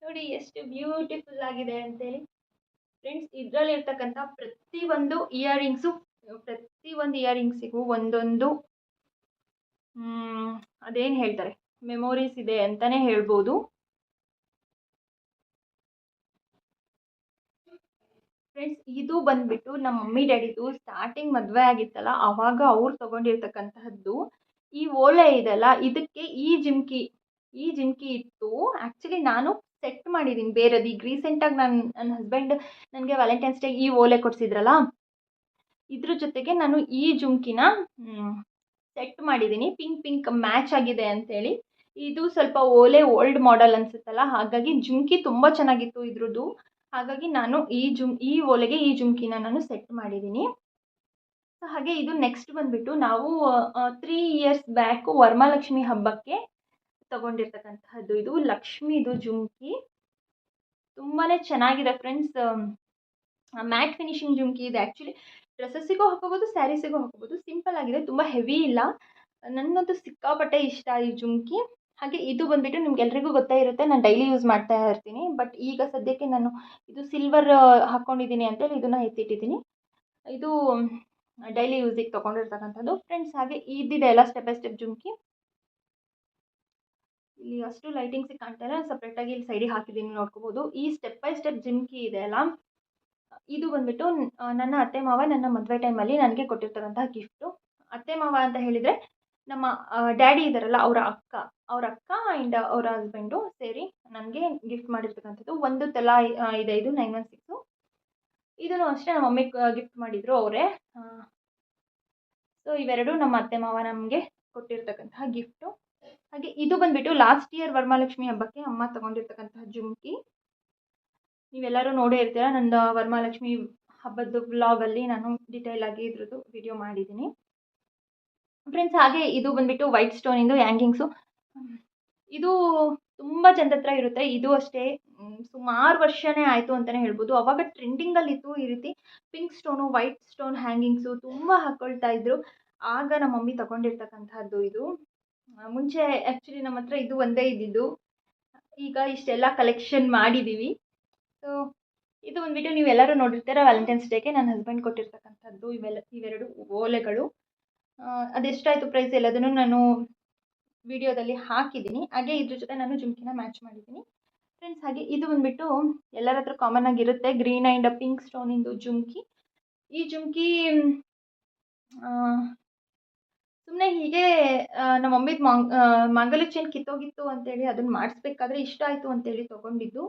ನೋಡಿ ಎಷ್ಟು ಬ್ಯೂಟಿಫುಲ್ ಆಗಿದೆ ಅಂತೇಳಿ. ಫ್ರೆಂಡ್ಸ್, ಇದರಲ್ಲಿರ್ತಕ್ಕಂಥ ಪ್ರತಿಯೊಂದು ಇಯರಿಂಗ್ಸಿಗೂ ಒಂದೊಂದು ಅದೇನು ಹೇಳ್ತಾರೆ, ಮೆಮೊರೀಸ್ ಇದೆ ಅಂತಲೇ ಹೇಳ್ಬೋದು. ಫ್ರೆಂಡ್ಸ್, ಇದು ಬಂದುಬಿಟ್ಟು ನಮ್ಮ ಮಮ್ಮಿ ಡ್ಯಾಡಿದು ಸ್ಟಾರ್ಟಿಂಗ್ ಮದುವೆ ಆಗಿತ್ತಲ್ಲ, ಆವಾಗ ಅವ್ರು ತೊಗೊಂಡಿರ್ತಕ್ಕಂತಹದ್ದು. ಈ ಓಲೆ ಇದೆಲ್ಲ, ಇದಕ್ಕೆ ಈ ಜಿಮ್ಕಿ ಇತ್ತು. ಆ್ಯಕ್ಚುಲಿ ನಾನು ಸೆಟ್ ಮಾಡಿದ್ದೀನಿ ಬೇರೆದು. ಈಗ ರೀಸೆಂಟಾಗಿ ನನ್ನ ಹಸ್ಬೆಂಡ್ ನನಗೆ ವ್ಯಾಲೆಂಟೈನ್ಸ್ ಡೇ ಈ ಓಲೆ ಕೊಡಿಸಿದ್ರಲ್ಲ, ಇದ್ರ ಜೊತೆಗೆ ನಾನು ಈ ಜುಮ್ಕಿನ ಸೆಟ್ ಮಾಡಿದ್ದೀನಿ. ಪಿಂಕ್ ಮ್ಯಾಚ್ ಆಗಿದೆ ಅಂತೇಳಿ. ಇದು ಸ್ವಲ್ಪ ಓಲ್ಡ್ ಮಾಡೆಲ್ ಅನಿಸುತ್ತಲ್ಲ, ಹಾಗಾಗಿ ಜುಮ್ಕಿ ತುಂಬ ಚೆನ್ನಾಗಿತ್ತು ಇದ್ರದ್ದು. ಹಾಗಾಗಿ ನಾನು ಈ ಓಲೆಗೆ ಈ ಜುಮ್ಕಿನ ನಾನು ಸೆಟ್ ಮಾಡಿದ್ದೀನಿ. ಹಾಗೆ ಇದು ನೆಕ್ಸ್ಟ್ ಬಂದುಬಿಟ್ಟು ನಾವು 3 ಇಯರ್ಸ್ ಬ್ಯಾಕು ವರಮಹಾಲಕ್ಷ್ಮಿ ಹಬ್ಬಕ್ಕೆ ತಗೊಂಡಿರ್ತಕ್ಕಂತಹದ್ದು. ಇದು ಲಕ್ಷ್ಮಿದು ಜುಮ್ಕಿ. ತುಂಬಾ ಚೆನ್ನಾಗಿದೆ ಫ್ರೆಂಡ್ಸ್. ಮ್ಯಾಟ್ ಫಿನಿಶಿಂಗ್ ಜುಮ್ಕಿ ಇದೆ. ಆ್ಯಕ್ಚುಲಿ ಡ್ರೆಸ್ಸಸ್ಸಿಗೂ ಹಾಕೋಬೋದು, ಸ್ಯಾರೀಸಿಗೂ ಹಾಕೋಬೋದು. ಸಿಂಪಲ್ ಆಗಿದೆ, ತುಂಬ ಹೆವಿ ಇಲ್ಲ. ನನಗಂತೂ ಸಿಕ್ಕಾಪಟ್ಟೆ ಇಷ್ಟ ಈ ಜುಮ್ಕಿ. ಹಾಗೆ ಇದು ಬಂದುಬಿಟ್ಟು ನಿಮ್ಗೆಲ್ರಿಗೂ ಗೊತ್ತೇ ಇರುತ್ತೆ, ನಾನು ಡೈಲಿ ಯೂಸ್ ಮಾಡ್ತಾ ಇರ್ತೀನಿ. ಬಟ್ ಈಗ ಸದ್ಯಕ್ಕೆ ನಾನು ಇದು ಸಿಲ್ವರ್ ಹಾಕ್ಕೊಂಡಿದ್ದೀನಿ ಅಂತೇಳಿ ಇದನ್ನು ಎತ್ತಿಟ್ಟಿದ್ದೀನಿ. ಇದು ಡೈಲಿ ಯೂಸಿಗೆ ತೊಗೊಂಡಿರ್ತಕ್ಕಂಥದ್ದು ಫ್ರೆಂಡ್ಸ್. ಹಾಗೆ ಇದಿದೆ ಎಲ್ಲ ಸ್ಟೆಪ್ ಬೈ ಸ್ಟೆಪ್ ಜುಮ್ಕಿ. ಇಲ್ಲಿ ಅಷ್ಟು ಲೈಟಿಂಗ್ಸಿಗೆ ಕಾಣ್ತಾ ಇಲ್ಲ, ಸಪ್ರೇಟಾಗಿ ಇಲ್ಲಿ ಸೈಡಿಗೆ ಹಾಕಿದ್ದೀನಿ, ನೋಡ್ಕೋಬೋದು. ಈ ಸ್ಟೆಪ್ ಬೈ ಸ್ಟೆಪ್ ಜುಮ್ಕಿ ಇದೆ ಅಲ್ಲ, ಇದು ಬಂದುಬಿಟ್ಟು ನನ್ನ ಅತ್ತೆ ಮಾವ ನನ್ನ ಮದುವೆ ಟೈಮಲ್ಲಿ ನನಗೆ ಕೊಟ್ಟಿರ್ತಕ್ಕಂತಹ ಗಿಫ್ಟು. ಅತ್ತೆ ಮಾವ ಅಂತ ಹೇಳಿದರೆ ನಮ್ಮ ಡ್ಯಾಡಿ ಇದ್ದಾರಲ್ಲ, ಅವರ ಅಕ್ಕ ಆ್ಯಂಡ್ ಅವರ ಹಸ್ಬೆಂಡು ಸೇರಿ ನನಗೆ ಗಿಫ್ಟ್ ಮಾಡಿರ್ತಕ್ಕಂಥದ್ದು. ಒಂದು ತಲಾ ಇದೆ, ಇದು 916. ಇದನ್ನು ಅಷ್ಟೇ ನಮ್ಮ ಮಮ್ಮಿಗೆ ಗಿಫ್ಟ್ ಮಾಡಿದರು ಅವರೇ. ಸೊ ಇವೆರಡು ನಮ್ಮ ಅತ್ತೆ ಮಾವ ನಮಗೆ ಕೊಟ್ಟಿರ್ತಕ್ಕಂತಹ ಗಿಫ್ಟು. ಹಾಗೆ ಇದು ಬಂದುಬಿಟ್ಟು ಲಾಸ್ಟ್ ಇಯರ್ ವರಮಹಾಲಕ್ಷ್ಮಿ ಹಬ್ಬಕ್ಕೆ ಅಮ್ಮ ತೊಗೊಂಡಿರ್ತಕ್ಕಂತಹ ಜುಮ್ಕಿ. ನೀವೆಲ್ಲರೂ ನೋಡೇ ಇರ್ತೀರ, ನಂದು ವರಮಹಾಲಕ್ಷ್ಮಿ ಹಬ್ಬದ ವ್ಲಾಗಲ್ಲಿ ನಾನು ಡೀಟೇಲ್ ಆಗಿ ಇದ್ರದ್ದು ವಿಡಿಯೋ ಮಾಡಿದ್ದೀನಿ ಫ್ರೆಂಡ್ಸ್. ಹಾಗೆ ಇದು ಬಂದುಬಿಟ್ಟು ವೈಟ್ ಸ್ಟೋನಿಂದು ಹ್ಯಾಂಗಿಂಗ್ಸು. ಇದು ತುಂಬ ಜನದ ಹತ್ರ ಇರುತ್ತೆ. ಇದು ಅಷ್ಟೇ ಸುಮಾರು ವರ್ಷನೇ ಆಯಿತು ಅಂತಲೇ ಹೇಳ್ಬೋದು. ಅವಾಗ ಟ್ರೆಂಡಿಂಗಲ್ಲಿತ್ತು ಈ ರೀತಿ pink stone, white stone hangings ತುಂಬ ಹಾಕ್ಕೊಳ್ತಾ ಇದ್ರು. ಆಗ ನಮ್ಮ ಮಮ್ಮಿ ತೊಗೊಂಡಿರ್ತಕ್ಕಂಥದ್ದು ಇದು. ಮುಂಚೆ ಆ್ಯಕ್ಚುಲಿ ನಮ್ಮ ಹತ್ರ ಇದು ಒಂದೇ ಇದ್ದಿದ್ದು, ಈಗ ಇಷ್ಟೆಲ್ಲ ಕಲೆಕ್ಷನ್ ಮಾಡಿದ್ದೀವಿ. ಸೊ ಇದು ಬಂದುಬಿಟ್ಟು ನೀವೆಲ್ಲರೂ ನೋಡಿರ್ತೀರ, ವ್ಯಾಲೆಂಟೈನ್ಸ್ ಡೇಗೆ ನನ್ನ ಹಸ್ಬೆಂಡ್ ಕೊಟ್ಟಿರ್ತಕ್ಕಂಥದ್ದು ಇವೆರಡು ಓಲೆಗಳು. ಅದೆಷ್ಟಾಯಿತು ಪ್ರೈಸ್ ಎಲ್ಲದನ್ನು ನಾನು ವಿಡಿಯೋದಲ್ಲಿ ಹಾಕಿದ್ದೀನಿ. ಹಾಗೆ ಇದ್ರ ಜೊತೆ ನಾನು ಜುಮ್ಕಿನ ಮ್ಯಾಚ್ ಮಾಡಿದ್ದೀನಿ ಫ್ರೆಂಡ್ಸ್. ಹಾಗೆ ಇದು ಬಂದುಬಿಟ್ಟು ಎಲ್ಲರ ಹತ್ರ ಕಾಮನ್ ಆಗಿರುತ್ತೆ, ಗ್ರೀನ್ ಆ್ಯಂಡ್ ಪಿಂಕ್ ಸ್ಟೋನಿಂದು ಜುಮ್ಕಿ. ಈ ಜುಮ್ಕಿ ಸುಮ್ಮನೆ ಹೀಗೆ ನಮ್ಮ ಮಮ್ಮಿದು ಮಾಂಗಲ್ಯ ಚೈನ್ ಕಿತ್ತೋಗಿತ್ತು ಅಂತೇಳಿ ಅದನ್ನು ಮಾಡಿಸ್ಬೇಕಾದ್ರೆ ಇಷ್ಟ ಆಯಿತು ಅಂತೇಳಿ ತೊಗೊಂಡಿದ್ದು.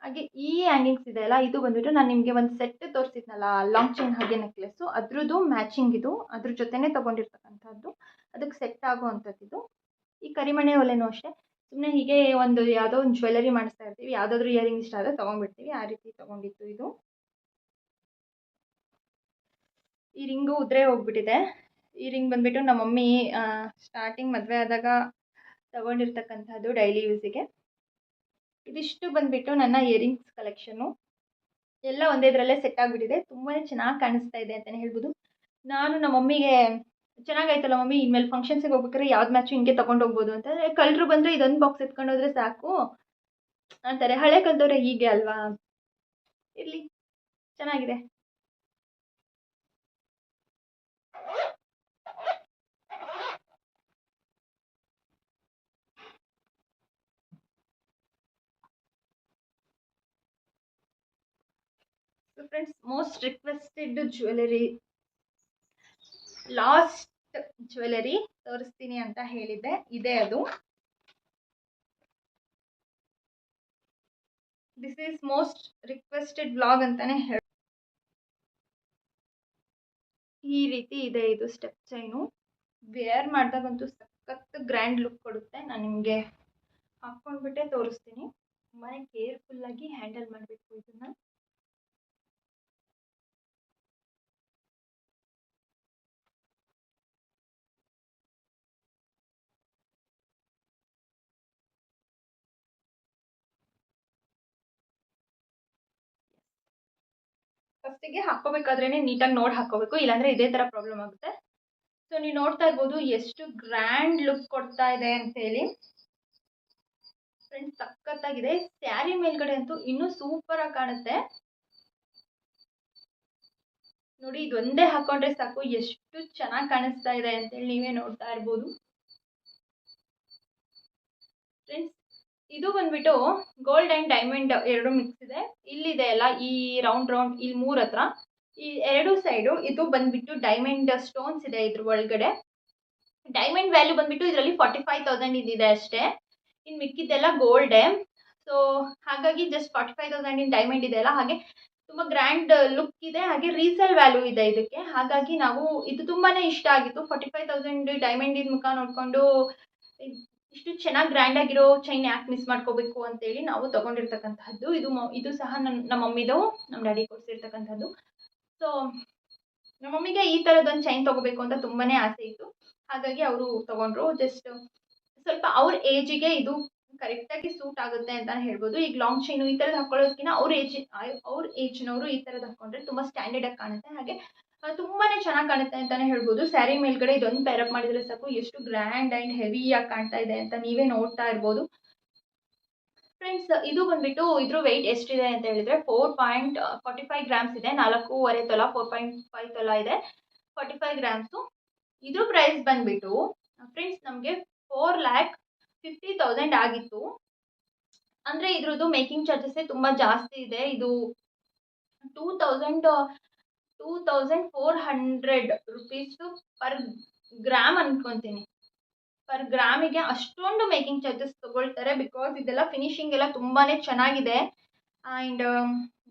ಹಾಗೆ ಈ ಹ್ಯಾಂಗಿಂಗ್ಸ್ ಇದೆ ಅಲ್ಲ, ಇದು ಬಂದುಬಿಟ್ಟು ನಾನು ನಿಮಗೆ ಒಂದು ಸೆಟ್ ತೋರಿಸಿದ್ನಲ್ಲ, ಲಾಂಗ್ ಚೈನ್ ಹಾಗೆ ನೆಕ್ಲೆಸ್ಸು, ಅದ್ರದ್ದು ಮ್ಯಾಚಿಂಗ್ ಇದು. ಅದ್ರ ಜೊತೆನೇ ತೊಗೊಂಡಿರ್ತಕ್ಕಂಥದ್ದು, ಅದಕ್ಕೆ ಸೆಟ್ ಆಗುವಂಥದ್ದು. ಈ ಕರಿಮಣೆ ಒಲೆನೂ ಅಷ್ಟೇ, ಸುಮ್ಮನೆ ಹೀಗೆ ಒಂದು ಯಾವುದೋ ಒಂದು ಜ್ಯುವೆಲರಿ ಮಾಡಿಸ್ತಾ ಇರ್ತೀವಿ, ಯಾವುದಾದ್ರೂ ಇಯರಿಂಗ್ ಇಷ್ಟ ಆದರೆ ತೊಗೊಂಡ್ಬಿಡ್ತೀವಿ, ಆ ರೀತಿ ತೊಗೊಂಡಿತ್ತು ಇದು. ಈ ರಿಂಗು ಉದ್ರೆ ಹೋಗ್ಬಿಟ್ಟಿದೆ. ಈ ರಿಂಗ್ ಬಂದುಬಿಟ್ಟು ನಮ್ಮ ಮಮ್ಮಿ ಸ್ಟಾರ್ಟಿಂಗ್ ಮದುವೆ ಆದಾಗ ತೊಗೊಂಡಿರ್ತಕ್ಕಂಥದ್ದು ಡೈಲಿ ಯೂಸಿಗೆ. ಇದಿಷ್ಟು ಬಂದುಬಿಟ್ಟು ನನ್ನ ಇಯರಿಂಗ್ಸ್ ಕಲೆಕ್ಷನ್ನು. ಎಲ್ಲ ಒಂದೇ ಇದರಲ್ಲೇ ಸೆಟ್ ಆಗಿಬಿಟ್ಟಿದೆ, ತುಂಬಾ ಚೆನ್ನಾಗಿ ಕಾಣಿಸ್ತಾ ಇದೆ ಅಂತಲೇ ಹೇಳ್ಬೋದು. ನಾನು ನಮ್ಮ ಮಮ್ಮಿಗೆ ಚೆನ್ನಾಗಾಯ್ತಲ್ಲ ಮಮ್ಮಿ, ಇನ್ಮೇಲೆ ಫಂಕ್ಷನ್ಸಿಗೆ ಹೋಗ್ಬೇಕಾದ್ರೆ ಯಾವ್ದು ಮ್ಯಾಚು ಹಿಂಗೆ ತೊಗೊಂಡು ಹೋಗ್ಬೋದು ಅಂತಂದರೆ, ಕಳ್ಳರು ಬಂದರೆ ಇದೊಂದು ಬಾಕ್ಸ್ ಎತ್ಕೊಂಡು ಹೋದರೆ ಸಾಕು ಅಂತಾರೆ. ಹಳೆ ಕಲ್ತವ್ರೆ ಹೀಗೆ ಅಲ್ವಾ, ಇರಲಿ ಚೆನ್ನಾಗಿದೆ. So friends, most requested jewellery, last jewellery ತೋರಿಸ್ತೀನಿ ಅಂತ ಹೇಳಿದ್ದೆ, ಇದೆ ಅದು. This is most requested vlog ಅಂತಾನೆ ಹೇಳಿ. ಈ ರೀತಿ ಇದೆ ಇದು ಸ್ಟೆಪ್ ಚೈನು. ವೇರ್ ಮಾಡಿದಾಗಂತೂ ಸಖತ್ ಗ್ರ್ಯಾಂಡ್ ಲುಕ್ ಕೊಡುತ್ತೆ. ನಾನು ನಿಮಗೆ ಹಾಕ್ಕೊಂಡ್ಬಿಟ್ಟೆ ತೋರಿಸ್ತೀನಿ. ತುಂಬಾ ಕೇರ್ಫುಲ್ಲಾಗಿ ಹ್ಯಾಂಡಲ್ ಮಾಡಬೇಕು ಇದನ್ನು. ಫಸ್ಟಿಗೆ ಹಾಕೋಬೇಕಾದ್ರೇ ನೀಟಾಗಿ ನೋಡಿ ಹಾಕೋಬೇಕು, ಇಲ್ಲಾಂದರೆ ಇದೇ ಥರ ಪ್ರಾಬ್ಲಮ್ ಆಗುತ್ತೆ. ಸೊ ನೀವು ನೋಡ್ತಾ ಇರ್ಬೋದು ಎಷ್ಟು ಗ್ರ್ಯಾಂಡ್ ಲುಕ್ ಕೊಡ್ತಾ ಇದೆ ಅಂತೇಳಿ ಫ್ರೆಂಡ್ಸ್, ಸಖತ್ತಾಗಿದೆ. ಸ್ಯಾರಿ ಮೇಲ್ಗಡೆ ಅಂತೂ ಇನ್ನೂ ಸೂಪರಾಗಿ ಕಾಣುತ್ತೆ ನೋಡಿ. ಇದೊಂದೇ ಹಾಕೊಂಡ್ರೆ ಸಾಕು, ಎಷ್ಟು ಚೆನ್ನಾಗಿ ಕಾಣಿಸ್ತಾ ಇದೆ ಅಂತೇಳಿ ನೀವೇ ನೋಡ್ತಾ ಇರ್ಬೋದು ಫ್ರೆಂಡ್ಸ್. ಇದು ಬಂದ್ಬಿಟ್ಟು ಗೋಲ್ಡ್ ಆ್ಯಂಡ್ ಡೈಮಂಡ್ ಎರಡು ಮಿಕ್ಸ್ ಇದೆ. ಇಲ್ಲಿದೆ ಅಲ್ಲ ಈ ರೌಂಡ್ ಇಲ್ಲಿ 3 ಹತ್ರ, ಈ 2 ಸೈಡು ಇದು ಬಂದ್ಬಿಟ್ಟು ಡೈಮಂಡ್ ಸ್ಟೋನ್ಸ್ ಇದೆ ಇದ್ರ ಒಳಗಡೆ. ಡೈಮಂಡ್ ವ್ಯಾಲ್ಯೂ ಬಂದ್ಬಿಟ್ಟು ಇದರಲ್ಲಿ 45,000 ಇದಿದೆ ಅಷ್ಟೇ, ಇನ್ನು ಮಿಕ್ಕಿದ್ದೆಲ್ಲ ಗೋಲ್ಡೇ. ಸೊ ಹಾಗಾಗಿ ಜಸ್ಟ್ 45,000 ಇನ್ ಡೈಮಂಡ್ ಇದೆ ಅಲ್ಲ, ಹಾಗೆ ತುಂಬ ಗ್ರ್ಯಾಂಡ್ ಲುಕ್ ಇದೆ, ಹಾಗೆ ರೀಸೇಲ್ ವ್ಯಾಲ್ಯೂ ಇದೆ ಇದಕ್ಕೆ. ಹಾಗಾಗಿ ನಾವು ಇದು ತುಂಬಾ ಇಷ್ಟ ಆಗಿತ್ತು. 45,000 ಡೈಮಂಡ್ ಮುಖ ನೋಡಿಕೊಂಡು ಇಷ್ಟು ಚೆನ್ನಾಗಿ ಗ್ರ್ಯಾಂಡ್ ಆಗಿರೋ ಚೈನ್ ಯಾಕೆ ಮಿಸ್ ಮಾಡ್ಕೋಬೇಕು ಅಂತೇಳಿ ನಾವು ತಗೊಂಡಿರ್ತಕ್ಕಂತಹದ್ದು. ಇದು ಸಹ ನಮ್ಮ ಮಮ್ಮಿದು, ನಮ್ಮ ಡ್ಯಾಡಿ ಕೊಡಿಸಿರ್ತಕ್ಕಂಥದ್ದು. ಸೊ ನಮ್ಮ ಮಮ್ಮಿಗೆ ಈ ಥರದೊಂದು ಚೈನ್ ತೊಗೋಬೇಕು ಅಂತ ತುಂಬಾ ಆಸೆ ಇತ್ತು. ಹಾಗಾಗಿ ಅವರು ತೊಗೊಂಡ್ರು. ಜಸ್ಟ್ ಸ್ವಲ್ಪ ಅವ್ರ ಏಜಿಗೆ ಇದು ಕರೆಕ್ಟಾಗಿ ಸೂಟ್ ಆಗುತ್ತೆ ಅಂತ ಹೇಳ್ಬೋದು. ಈಗ ಲಾಂಗ್ ಚೈನು ಈ ಥರದ್ದು ಹಾಕೊಳ್ಳೋದಕ್ಕಿಂತ ಅವ್ರ ಏಜ್ನವರು ಈ ಥರದ್ದು ಹಾಕೊಂಡ್ರೆ ತುಂಬ ಸ್ಟ್ಯಾಂಡರ್ಡಾಗಿ ಕಾಣುತ್ತೆ. ಹಾಗೆ ತುಂಬಾ ಚೆನ್ನಾಗಿ ಕಾಣುತ್ತೆ ಅಂತಲೇ ಹೇಳ್ಬೋದು. ಸ್ಯಾರಿ ಮೇಲ್ಗಡೆ ಇದೊಂದು ಪೇರಪ್ ಮಾಡಿದರೆ ಸಾಕು ಎಷ್ಟು ಗ್ರ್ಯಾಂಡ್ ಆ್ಯಂಡ್ ಹೆವಿಯಾಗಿ ಕಾಣ್ತಾ ಇದೆ ಅಂತ ನೀವೇ ನೋಡ್ತಾ ಇರ್ಬೋದು. ಫ್ರೆಂಡ್ಸ್, ಇದು ಬಂದ್ಬಿಟ್ಟು ಇದ್ರ ವೆಯ್ಟ್ ಎಷ್ಟಿದೆ ಅಂತ ಹೇಳಿದ್ರೆ 4.45 ಗ್ರಾಮ್ಸ್ ಇದೆ. 4.5 ತೊಲ, 4.5 ತೊಲ ಇದೆ, 45 ಗ್ರಾಮ್ಸು. ಇದ್ರ ಪ್ರೈಸ್ ಬಂದ್ಬಿಟ್ಟು ಫ್ರೆಂಡ್ಸ್ ನಮಗೆ 4,50,000 ಆಗಿತ್ತು. ಅಂದರೆ ಇದ್ರದ್ದು ಮೇಕಿಂಗ್ ಚಾರ್ಜಸ್ಸೇ ತುಂಬ ಜಾಸ್ತಿ ಇದೆ. ಇದು 2,400 ರುಪೀಸು ಪರ್ ಗ್ರಾಮ್ ಅನ್ಕೊತೀನಿ. ಪರ್ ಗ್ರಾಮಿಗೆ ಅಷ್ಟೊಂದು ಮೇಕಿಂಗ್ ಚಾರ್ಜಸ್ ತೊಗೊಳ್ತಾರೆ. ಬಿಕಾಸ್ ಇದೆಲ್ಲ ಫಿನಿಶಿಂಗ್ ಎಲ್ಲ ತುಂಬಾ ಚೆನ್ನಾಗಿದೆ ಆ್ಯಂಡ್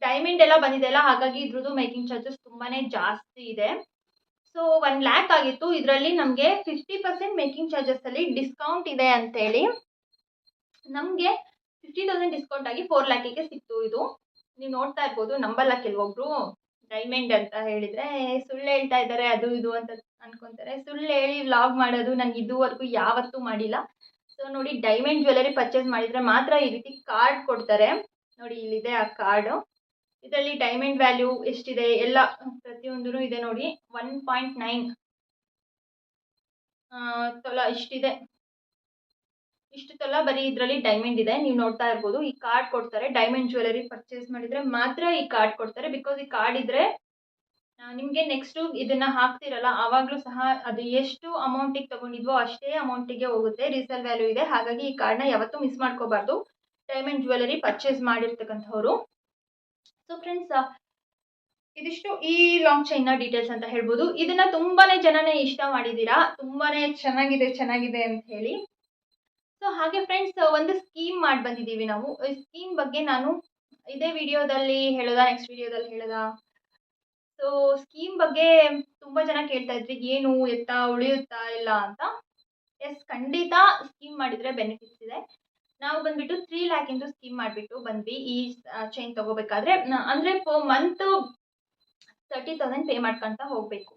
ಡೈಮಂಡ್ ಎಲ್ಲ ಬಂದಿದೆಯಲ್ಲ, ಹಾಗಾಗಿ ಇದ್ರದ್ದು ಮೇಕಿಂಗ್ ಚಾರ್ಜಸ್ ತುಂಬಾ ಜಾಸ್ತಿ ಇದೆ. ಸೊ 1 ಲ್ಯಾಕ್ ಆಗಿತ್ತು. ಇದರಲ್ಲಿ ನಮಗೆ 50% ಮೇಕಿಂಗ್ ಚಾರ್ಜಸ್ಸಲ್ಲಿ ಡಿಸ್ಕೌಂಟ್ ಇದೆ ಅಂತೇಳಿ ನಮಗೆ 50,000 ಡಿಸ್ಕೌಂಟ್ ಆಗಿ 4 ಲ್ಯಾಕಿಗೆ ಸಿಕ್ತು. ಇದು ನೀವು ನೋಡ್ತಾ ಇರ್ಬೋದು. ನಂಬಲ್ಲ ಕೆಲವೊಬ್ರು ಡೈಮಂಡ್ ಅಂತ ಹೇಳಿದರೆ ಸುಳ್ಳು ಹೇಳ್ತಾ ಇದ್ದಾರೆ ಅದು ಇದು ಅಂತ ಅನ್ಕೊತಾರೆ. ಸುಳ್ಳು ಹೇಳಿ ವ್ಲಾಗ್ ಮಾಡೋದು ನನಗೆ ಇದುವರೆಗೂ ಯಾವತ್ತೂ ಮಾಡಿಲ್ಲ. ಸೊ ನೋಡಿ, ಡೈಮಂಡ್ ಜ್ಯುವೆಲರಿ ಪರ್ಚೇಸ್ ಮಾಡಿದರೆ ಮಾತ್ರ ಈ ರೀತಿ ಕಾರ್ಡ್ ಕೊಡ್ತಾರೆ. ನೋಡಿ, ಇಲ್ಲಿದೆ ಆ ಕಾರ್ಡು. ಇದರಲ್ಲಿ ಡೈಮಂಡ್ ವ್ಯಾಲ್ಯೂ ಎಷ್ಟಿದೆ ಎಲ್ಲ ಪ್ರತಿಯೊಂದೂ ಇದೆ ನೋಡಿ. 1.9 ತೊಲ ಇಷ್ಟಿದೆ. ಇಷ್ಟು ತೊಲ ಬರೀ ಇದರಲ್ಲಿ ಡೈಮಂಡ್ ಇದೆ. ನೀವು ನೋಡ್ತಾ ಇರ್ಬೋದು. ಈ ಕಾರ್ಡ್ ಕೊಡ್ತಾರೆ. ಡೈಮಂಡ್ ಜ್ಯುವೆಲರಿ ಪರ್ಚೇಸ್ ಮಾಡಿದರೆ ಮಾತ್ರ ಈ ಕಾರ್ಡ್ ಕೊಡ್ತಾರೆ. ಬಿಕಾಸ್ ಈ ಕಾರ್ಡ್ ಇದ್ದರೆ ನಿಮಗೆ ನೆಕ್ಸ್ಟು ಇದನ್ನು ಹಾಕ್ತಿರಲ್ಲ ಆವಾಗಲೂ ಸಹ ಅದು ಎಷ್ಟು ಅಮೌಂಟಿಗೆ ತೊಗೊಂಡಿದ್ವೋ ಅಷ್ಟೇ ಅಮೌಂಟಿಗೆ ಹೋಗುತ್ತೆ. ರೀಸೇಲ್ ವ್ಯಾಲ್ಯೂ ಇದೆ. ಹಾಗಾಗಿ ಈ ಕಾರ್ಡ್ನ ಯಾವತ್ತೂ ಮಿಸ್ ಮಾಡ್ಕೋಬಾರ್ದು ಡೈಮಂಡ್ ಜ್ಯುವೆಲರಿ ಪರ್ಚೇಸ್ ಮಾಡಿರ್ತಕ್ಕಂಥವ್ರು. ಸೊ ಫ್ರೆಂಡ್ಸ್, ಇದಿಷ್ಟು ಈ ಲಾಂಗ್ ಚೈನ್ನ ಡೀಟೇಲ್ಸ್ ಅಂತ ಹೇಳ್ಬೋದು. ಇದನ್ನ ತುಂಬಾನೇ ಜನನೇ ಇಷ್ಟ ಮಾಡಿದ್ದೀರಾ, ತುಂಬಾನೇ ಚೆನ್ನಾಗಿದೆ ಅಂತ ಹೇಳಿ. ಸೊ ಹಾಗೆ ಫ್ರೆಂಡ್ಸ್, ಒಂದು ಸ್ಕೀಮ್ ಮಾಡಿ ಬಂದಿದ್ದೀವಿ ನಾವು. ಈ ಸ್ಕೀಮ್ ಬಗ್ಗೆ ನಾನು ಇದೇ ವಿಡಿಯೋದಲ್ಲಿ ಹೇಳೋದಾ, ನೆಕ್ಸ್ಟ್ ವಿಡಿಯೋದಲ್ಲಿ ಹೇಳೋದಾ? ಸೊ ಸ್ಕೀಮ್ ಬಗ್ಗೆ ತುಂಬ ಜನ ಕೇಳ್ತಾ ಇದ್ರಿ, ಏನು ಎತ್ತಾ ಉಳಿಯುತ್ತಾ ಇಲ್ಲ ಅಂತ. ಎಸ್, ಖಂಡಿತ ಸ್ಕೀಮ್ ಮಾಡಿದರೆ ಬೆನಿಫಿಟ್ಸ್ ಇದೆ. ನಾವು ಬಂದ್ಬಿಟ್ಟು 3 ಲ್ಯಾಕ್ ಇಂದು ಸ್ಕೀಮ್ ಮಾಡಿಬಿಟ್ಟು ಬಂದ್ವಿ ಈ ಚೈನ್ ತೊಗೋಬೇಕಾದ್ರೆ. ಅಂದರೆ ಪರ್ ಮಂತ್ 30,000 ಪೇ ಮಾಡ್ಕೊತ ಹೋಗಬೇಕು.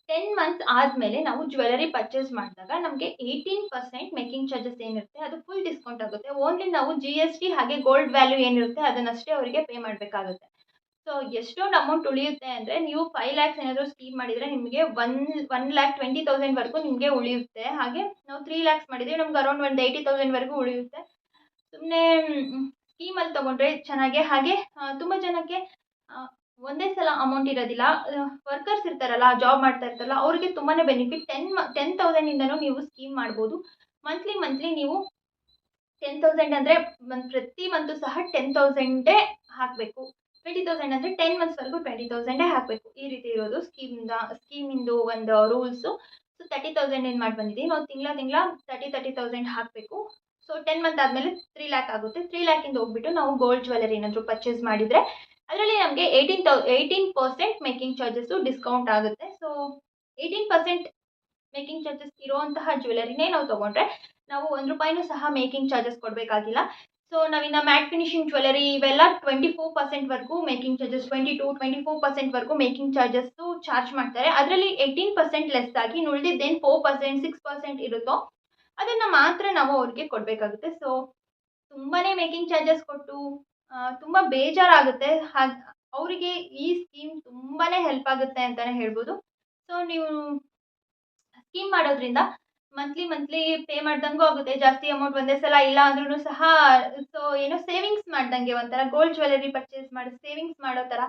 10 ಮಂತ್ಸ್ ಆದಮೇಲೆ ನಾವು ಜ್ಯುವೆಲರಿ ಪರ್ಚೇಸ್ ಮಾಡಿದಾಗ ನಮಗೆ 18% ಮೇಕಿಂಗ್ ಚಾರ್ಜಸ್ ಏನಿರುತ್ತೆ ಅದು ಫುಲ್ ಡಿಸ್ಕೌಂಟ್ ಆಗುತ್ತೆ. ಓನ್ಲಿ ನಾವು GST ಹಾಗೆ ಗೋಲ್ಡ್ ವ್ಯಾಲ್ಯೂ ಏನಿರುತ್ತೆ ಅದನ್ನಷ್ಟೇ ಅವರಿಗೆ ಪೇ ಮಾಡಬೇಕಾಗುತ್ತೆ. ಸೊ ಎಷ್ಟೊಂದು ಅಮೌಂಟ್ ಉಳಿಯುತ್ತೆ ಅಂದರೆ, ನೀವು 5 ಲ್ಯಾಕ್ಸ್ ಏನಾದರೂ ಸ್ಕೀಮ್ ಮಾಡಿದರೆ ನಿಮಗೆ 1,20,000 ವರೆಗೂ ನಿಮಗೆ ಉಳಿಯುತ್ತೆ. ಹಾಗೆ ನಾವು 3 ಲ್ಯಾಕ್ಸ್ ಮಾಡಿದರೆ ನಮ್ಗೆ ಅರೌಂಡ್ 180,000 ವರೆಗೂ ಉಳಿಯುತ್ತೆ. ಸುಮ್ಮನೆ ಸ್ಕೀಮಲ್ಲಿ ತೊಗೊಂಡ್ರೆ ಚೆನ್ನಾಗೆ. ಹಾಗೆ ತುಂಬ ಜನಕ್ಕೆ ಒಂದೇ ಸಲ ಅಮೌಂಟ್ ಇರೋದಿಲ್ಲ. ವರ್ಕರ್ಸ್ ಇರ್ತಾರಲ್ಲ, ಜಾಬ್ ಮಾಡ್ತಾ ಇರ್ತಾರಲ್ಲ, ಅವರಿಗೆ ತುಂಬಾ ಬೆನಿಫಿಟ್. 10,000ಇಂದನೂ ನೀವು ಸ್ಕೀಮ್ ಮಾಡ್ಬೋದು. ಮಂತ್ಲಿ ನೀವು 10,000 ಅಂದರೆ ಪ್ರತಿ ಮಂತು ಸಹ 10,000 ಹಾಕಬೇಕು. 20,000 ಅಂದರೆ 10 ಮಂತ್ಸ್ವರೆಗೂ 20,000 ಹಾಕಬೇಕು. ಈ ರೀತಿ ಇರೋದು ಸ್ಕೀಮಿಂದು ಒಂದು ರೂಲ್ಸು. ಸೊ 30,000 ಏನು ಮಾಡಿ ಬಂದಿದ್ದೀವಿ ನಾವು. ತಿಂಗಳ 30,000 ಹಾಕಬೇಕು. ಸೊ 10 ಮಂತ್ ಆದಮೇಲೆ 3 ಲ್ಯಾಕ್ ಆಗುತ್ತೆ. 3 ಲ್ಯಾಕಿಂದ ಹೋಗ್ಬಿಟ್ಟು ನಾವು ಗೋಲ್ಡ್ ಜ್ಯುವೆಲರಿ ಏನಾದರೂ ಪರ್ಚೇಸ್ ಮಾಡಿದರೆ ಅದರಲ್ಲಿ ನಮಗೆ 18% ಮೇಕಿಂಗ್ ಚಾರ್ಜಸ್ಸು ಡಿಸ್ಕೌಂಟ್ ಆಗುತ್ತೆ. ಸೊ 18% ಮೇಕಿಂಗ್ ಚಾರ್ಜಸ್ ಇರುವಂತಹ ಜ್ಯುವೆಲರಿನೇ ನಾವು ತೊಗೊಂಡ್ರೆ ನಾವು ₹1 ಸಹ ಮೇಕಿಂಗ್ ಚಾರ್ಜಸ್ ಕೊಡಬೇಕಾಗಿಲ್ಲ. ಸೊ ನಾವಿನ್ನು ಮ್ಯಾಟ್ ಫಿನಿಶಿಂಗ್ ಜ್ಯುವೆಲರಿ ಇವೆಲ್ಲ 24% ವರೆಗೂ ಮೇಕಿಂಗ್ ಚಾರ್ಜಸ್, 22-24% ವರೆಗೂ ಮೇಕಿಂಗ್ ಚಾರ್ಜಸ್ಸು ಚಾರ್ಜ್ ಮಾಡ್ತಾರೆ. ಅದರಲ್ಲಿ 18% ಲೆಸ್ ಆಗಿ ಉಳಿದಿದ್ದೇನು 4%, 6% ಇರುತ್ತೋ ಅದನ್ನು ಮಾತ್ರ ನಾವು ಅವ್ರಿಗೆ ಕೊಡಬೇಕಾಗುತ್ತೆ. ಸೊ ತುಂಬಾ ಮೇಕಿಂಗ್ ಚಾರ್ಜಸ್ ಕೊಟ್ಟು ತುಂಬ ಬೇಜಾರಾಗುತ್ತೆ. ಅವರಿಗೆ ಈ ಸ್ಕೀಮ್ ತುಂಬಾ ಹೆಲ್ಪ್ ಆಗುತ್ತೆ ಅಂತಲೇ ಹೇಳ್ಬೋದು. ಸೊ ನೀವು ಸ್ಕೀಮ್ ಮಾಡೋದ್ರಿಂದ ಮಂತ್ಲಿ ಪೇ ಮಾಡ್ದಂಗೂ ಆಗುತ್ತೆ. ಜಾಸ್ತಿ ಅಮೌಂಟ್ ಒಂದೇ ಸಲ ಇಲ್ಲ ಅಂದ್ರೂ ಸಹ ಸೊ ಏನೋ ಸೇವಿಂಗ್ಸ್ ಮಾಡ್ದಂಗೆ, ಒಂಥರ ಗೋಲ್ಡ್ ಜ್ಯುವೆಲರಿ ಪರ್ಚೇಸ್ ಮಾಡಿ ಸೇವಿಂಗ್ಸ್ ಮಾಡೋ ಥರ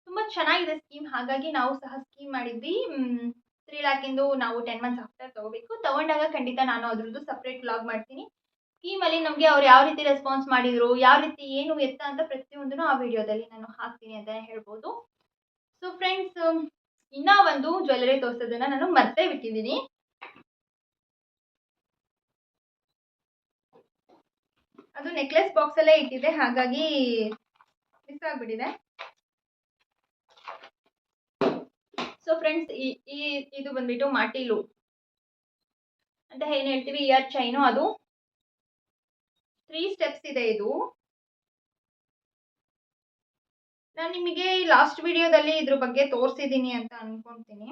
ತುಂಬ ಚೆನ್ನಾಗಿದೆ ಸ್ಕೀಮ್. ಹಾಗಾಗಿ ನಾವು ಸಹ ಸ್ಕೀಮ್ ಮಾಡಿದ್ವಿ. 3 ಲ್ಯಾಕಿಂದು ನಾವು 10 ಮಂತ್ಸ್ ಆಫ್ಟರ್ ತೊಗೋಬೇಕು. ತೊಗೊಂಡಾಗ ಖಂಡಿತ ನಾನು ಅದ್ರದ್ದು ಸಪ್ರೇಟ್ ವ್ಲಾಗ್ ಮಾಡ್ತೀನಿ. ಸ್ಕೀಮಲ್ಲಿ ನಮಗೆ ಅವ್ರು ಯಾವ ರೀತಿ ರೆಸ್ಪಾನ್ಸ್ ಮಾಡಿದರು, ಯಾವ ರೀತಿ ಏನು ಎತ್ತ ಅಂತ ಪ್ರತಿಯೊಂದೂ ಆ ವಿಡಿಯೋದಲ್ಲಿ ನಾನು ಹಾಕ್ತೀನಿ ಅಂತಲೇ ಹೇಳ್ಬೋದು. ಸೊ ಫ್ರೆಂಡ್ಸ್, ಇನ್ನೂ ಒಂದು ಜ್ಯುವೆಲರಿ ತೋರಿಸೋದನ್ನು ನಾನು ಮರ್ತೇ ಬಿಟ್ಟಿದ್ದೀನಿ. ಅದು ನೆಕ್ಲೆಸ್ ಬಾಕ್ಸಲ್ಲೇ ಇಟ್ಟಿದೆ, ಹಾಗಾಗಿ ಮಿಸ್ ಆಗಿಬಿಟ್ಟಿದೆ. ಸೊ ಫ್ರೆಂಡ್ಸ್, ಇದು ಬಂದ್ಬಿಟ್ಟು ಮಾಟಿಲು ಅಂತ ಏನು ಹೇಳ್ತೀವಿ, ಇಯರ್ ಚೈನು. ಅದು 3 ಸ್ಟೆಪ್ಸ್ ಇದೆ ಇದು. ನಾನು ನಿಮಗೆ ಲಾಸ್ಟ್ ವಿಡಿಯೋದಲ್ಲಿ ಇದ್ರ ಬಗ್ಗೆ ತೋರಿಸಿದ್ದೀನಿ ಅಂತ ಅನ್ಕೊಂತೀನಿ.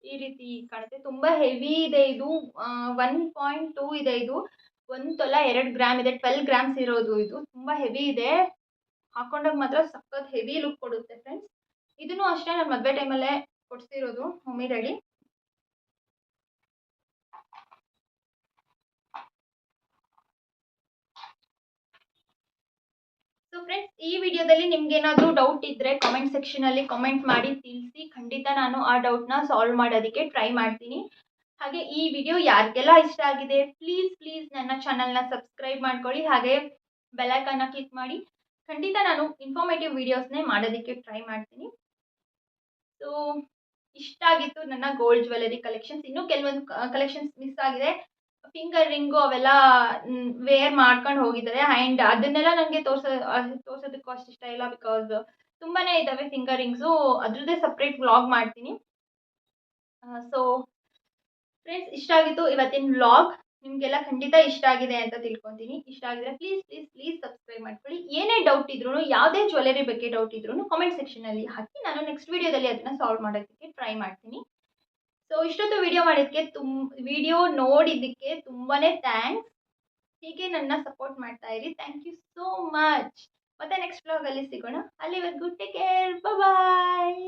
ಈ ರೀತಿ ಕಾಣುತ್ತೆ. ತುಂಬಾ ಹೆವಿ ಇದೆ ಇದು. 1.2 ಇದೆ ಇದು. 1 ತೊಲ 2 ಗ್ರಾಮ್ ಇದೆ. 12 ಗ್ರಾಮ್ಸ್ ಇರೋದು ಇದು. ತುಂಬಾ ಹೆವಿ ಇದೆ. ಹಾಕೊಂಡಾಗ ಮಾತ್ರ ಸಖತ್ ಹೆವಿ ಲುಕ್ ಕೊಡುತ್ತೆ ಫ್ರೆಂಡ್ಸ್. ಇದನ್ನು ಅಷ್ಟೇ ನಾನು ಮದುವೆ ಟೈಮಲ್ಲೇ ಕೊಡ್ಸಿರೋದು ಮಮ್ಮಿ ಡ್ಯಾಡಿ. ಸೊ ಫ್ರೆಂಡ್ಸ್, ಈ ವಿಡಿಯೋದಲ್ಲಿ ನಿಮ್ಗೆ ಏನಾದರೂ ಡೌಟ್ ಇದ್ದರೆ ಕಾಮೆಂಟ್ ಸೆಕ್ಷನಲ್ಲಿ ಕಾಮೆಂಟ್ ಮಾಡಿ ತಿಳಿಸಿ. ಖಂಡಿತ ನಾನು ಆ ಡೌಟ್ನ ಸಾಲ್ವ್ ಮಾಡೋದಕ್ಕೆ ಟ್ರೈ ಮಾಡ್ತೀನಿ. ಹಾಗೆ ಈ ವಿಡಿಯೋ ಯಾರಿಗೆಲ್ಲ ಇಷ್ಟ ಆಗಿದೆ, ಪ್ಲೀಸ್ ನನ್ನ ಚಾನಲ್ನ ಸಬ್ಸ್ಕ್ರೈಬ್ ಮಾಡ್ಕೊಳ್ಳಿ. ಹಾಗೆ ಬೆಲ್ಲೈಕನ್ನ ಕ್ಲಿಕ್ ಮಾಡಿ. ಖಂಡಿತ ನಾನು ಇನ್ಫಾರ್ಮೇಟಿವ್ ವಿಡಿಯೋಸ್ನೇ ಮಾಡೋದಕ್ಕೆ ಟ್ರೈ ಮಾಡ್ತೀನಿ. ಸೊ ಇಷ್ಟ ಆಗಿತ್ತು ನನ್ನ ಗೋಲ್ಡ್ ಜ್ಯುವೆಲರಿ ಕಲೆಕ್ಷನ್ಸ್. ಇನ್ನೂ ಕೆಲವೊಂದು ಕಲೆಕ್ಷನ್ಸ್ ಮಿಸ್ ಆಗಿದೆ. ಫಿಂಗರ್ ರಿಂಗು ಅವೆಲ್ಲ ವೇರ್ ಮಾಡ್ಕೊಂಡು ಹೋಗಿದ್ದಾರೆ. ಆ್ಯಂಡ್ ಅದನ್ನೆಲ್ಲ ನನಗೆ ತೋರ್ಸೋದಕ್ಕೂ ಅಷ್ಟು ಇಷ್ಟ ಇಲ್ಲ. ಬಿಕಾಸ್ ತುಂಬಾ ಇದ್ದಾವೆ ಫಿಂಗರ್ ರಿಂಗ್ಸು. ಅದ್ರದ್ದೇ ಸಪ್ರೇಟ್ ವ್ಲಾಗ್ ಮಾಡ್ತೀನಿ. ಸೊ ಫ್ರೆಂಡ್ಸ್, ಇಷ್ಟ ಆಗಿತ್ತು ಇವತ್ತಿನ ವ್ಲಾಗ್. ನಿಮಗೆಲ್ಲ ಖಂಡಿತ ಇಷ್ಟ ಆಗಿದೆ ಅಂತ ತಿಳ್ಕೊತೀನಿ. ಇಷ್ಟ ಆಗಿದ್ರೆ ಪ್ಲೀಸ್ ಸಬ್ಸ್ಕ್ರೈಬ್ ಮಾಡ್ಕೊಳ್ಳಿ. ಏನೇ ಡೌಟ್ ಇದ್ರೂ, ಯಾವುದೇ ಜ್ಯುವೆಲರಿ ಬಗ್ಗೆ ಡೌಟ್ ಇದ್ರೂ ಕಾಮೆಂಟ್ ಸೆಕ್ಷನಲ್ಲಿ ಹಾಕಿ. ನಾನು ನೆಕ್ಸ್ಟ್ ವಿಡಿಯೋದಲ್ಲಿ ಅದನ್ನು ಸಾಲ್ವ್ ಮಾಡೋದಕ್ಕೆ ಟ್ರೈ ಮಾಡ್ತೀನಿ. ಸೊ ಇಷ್ಟೊತ್ತು ವಿಡಿಯೋ ನೋಡಿದ್ದಕ್ಕೆ ತುಂಬಾ ಥ್ಯಾಂಕ್ಸ್. ಹೀಗೆ ನನ್ನ ಸಪೋರ್ಟ್ ಮಾಡ್ತಾ ಇರಿ. Thank you so much. ಮತ್ತೆ ನೆಕ್ಸ್ಟ್ ವ್ಲಾಗಲ್ಲಿ ಸಿಗೋಣ. ಅಲ್ಲಿವರೆಗೂ ಟೇಕ್ ಕೇರ್. ಬಾಯ್.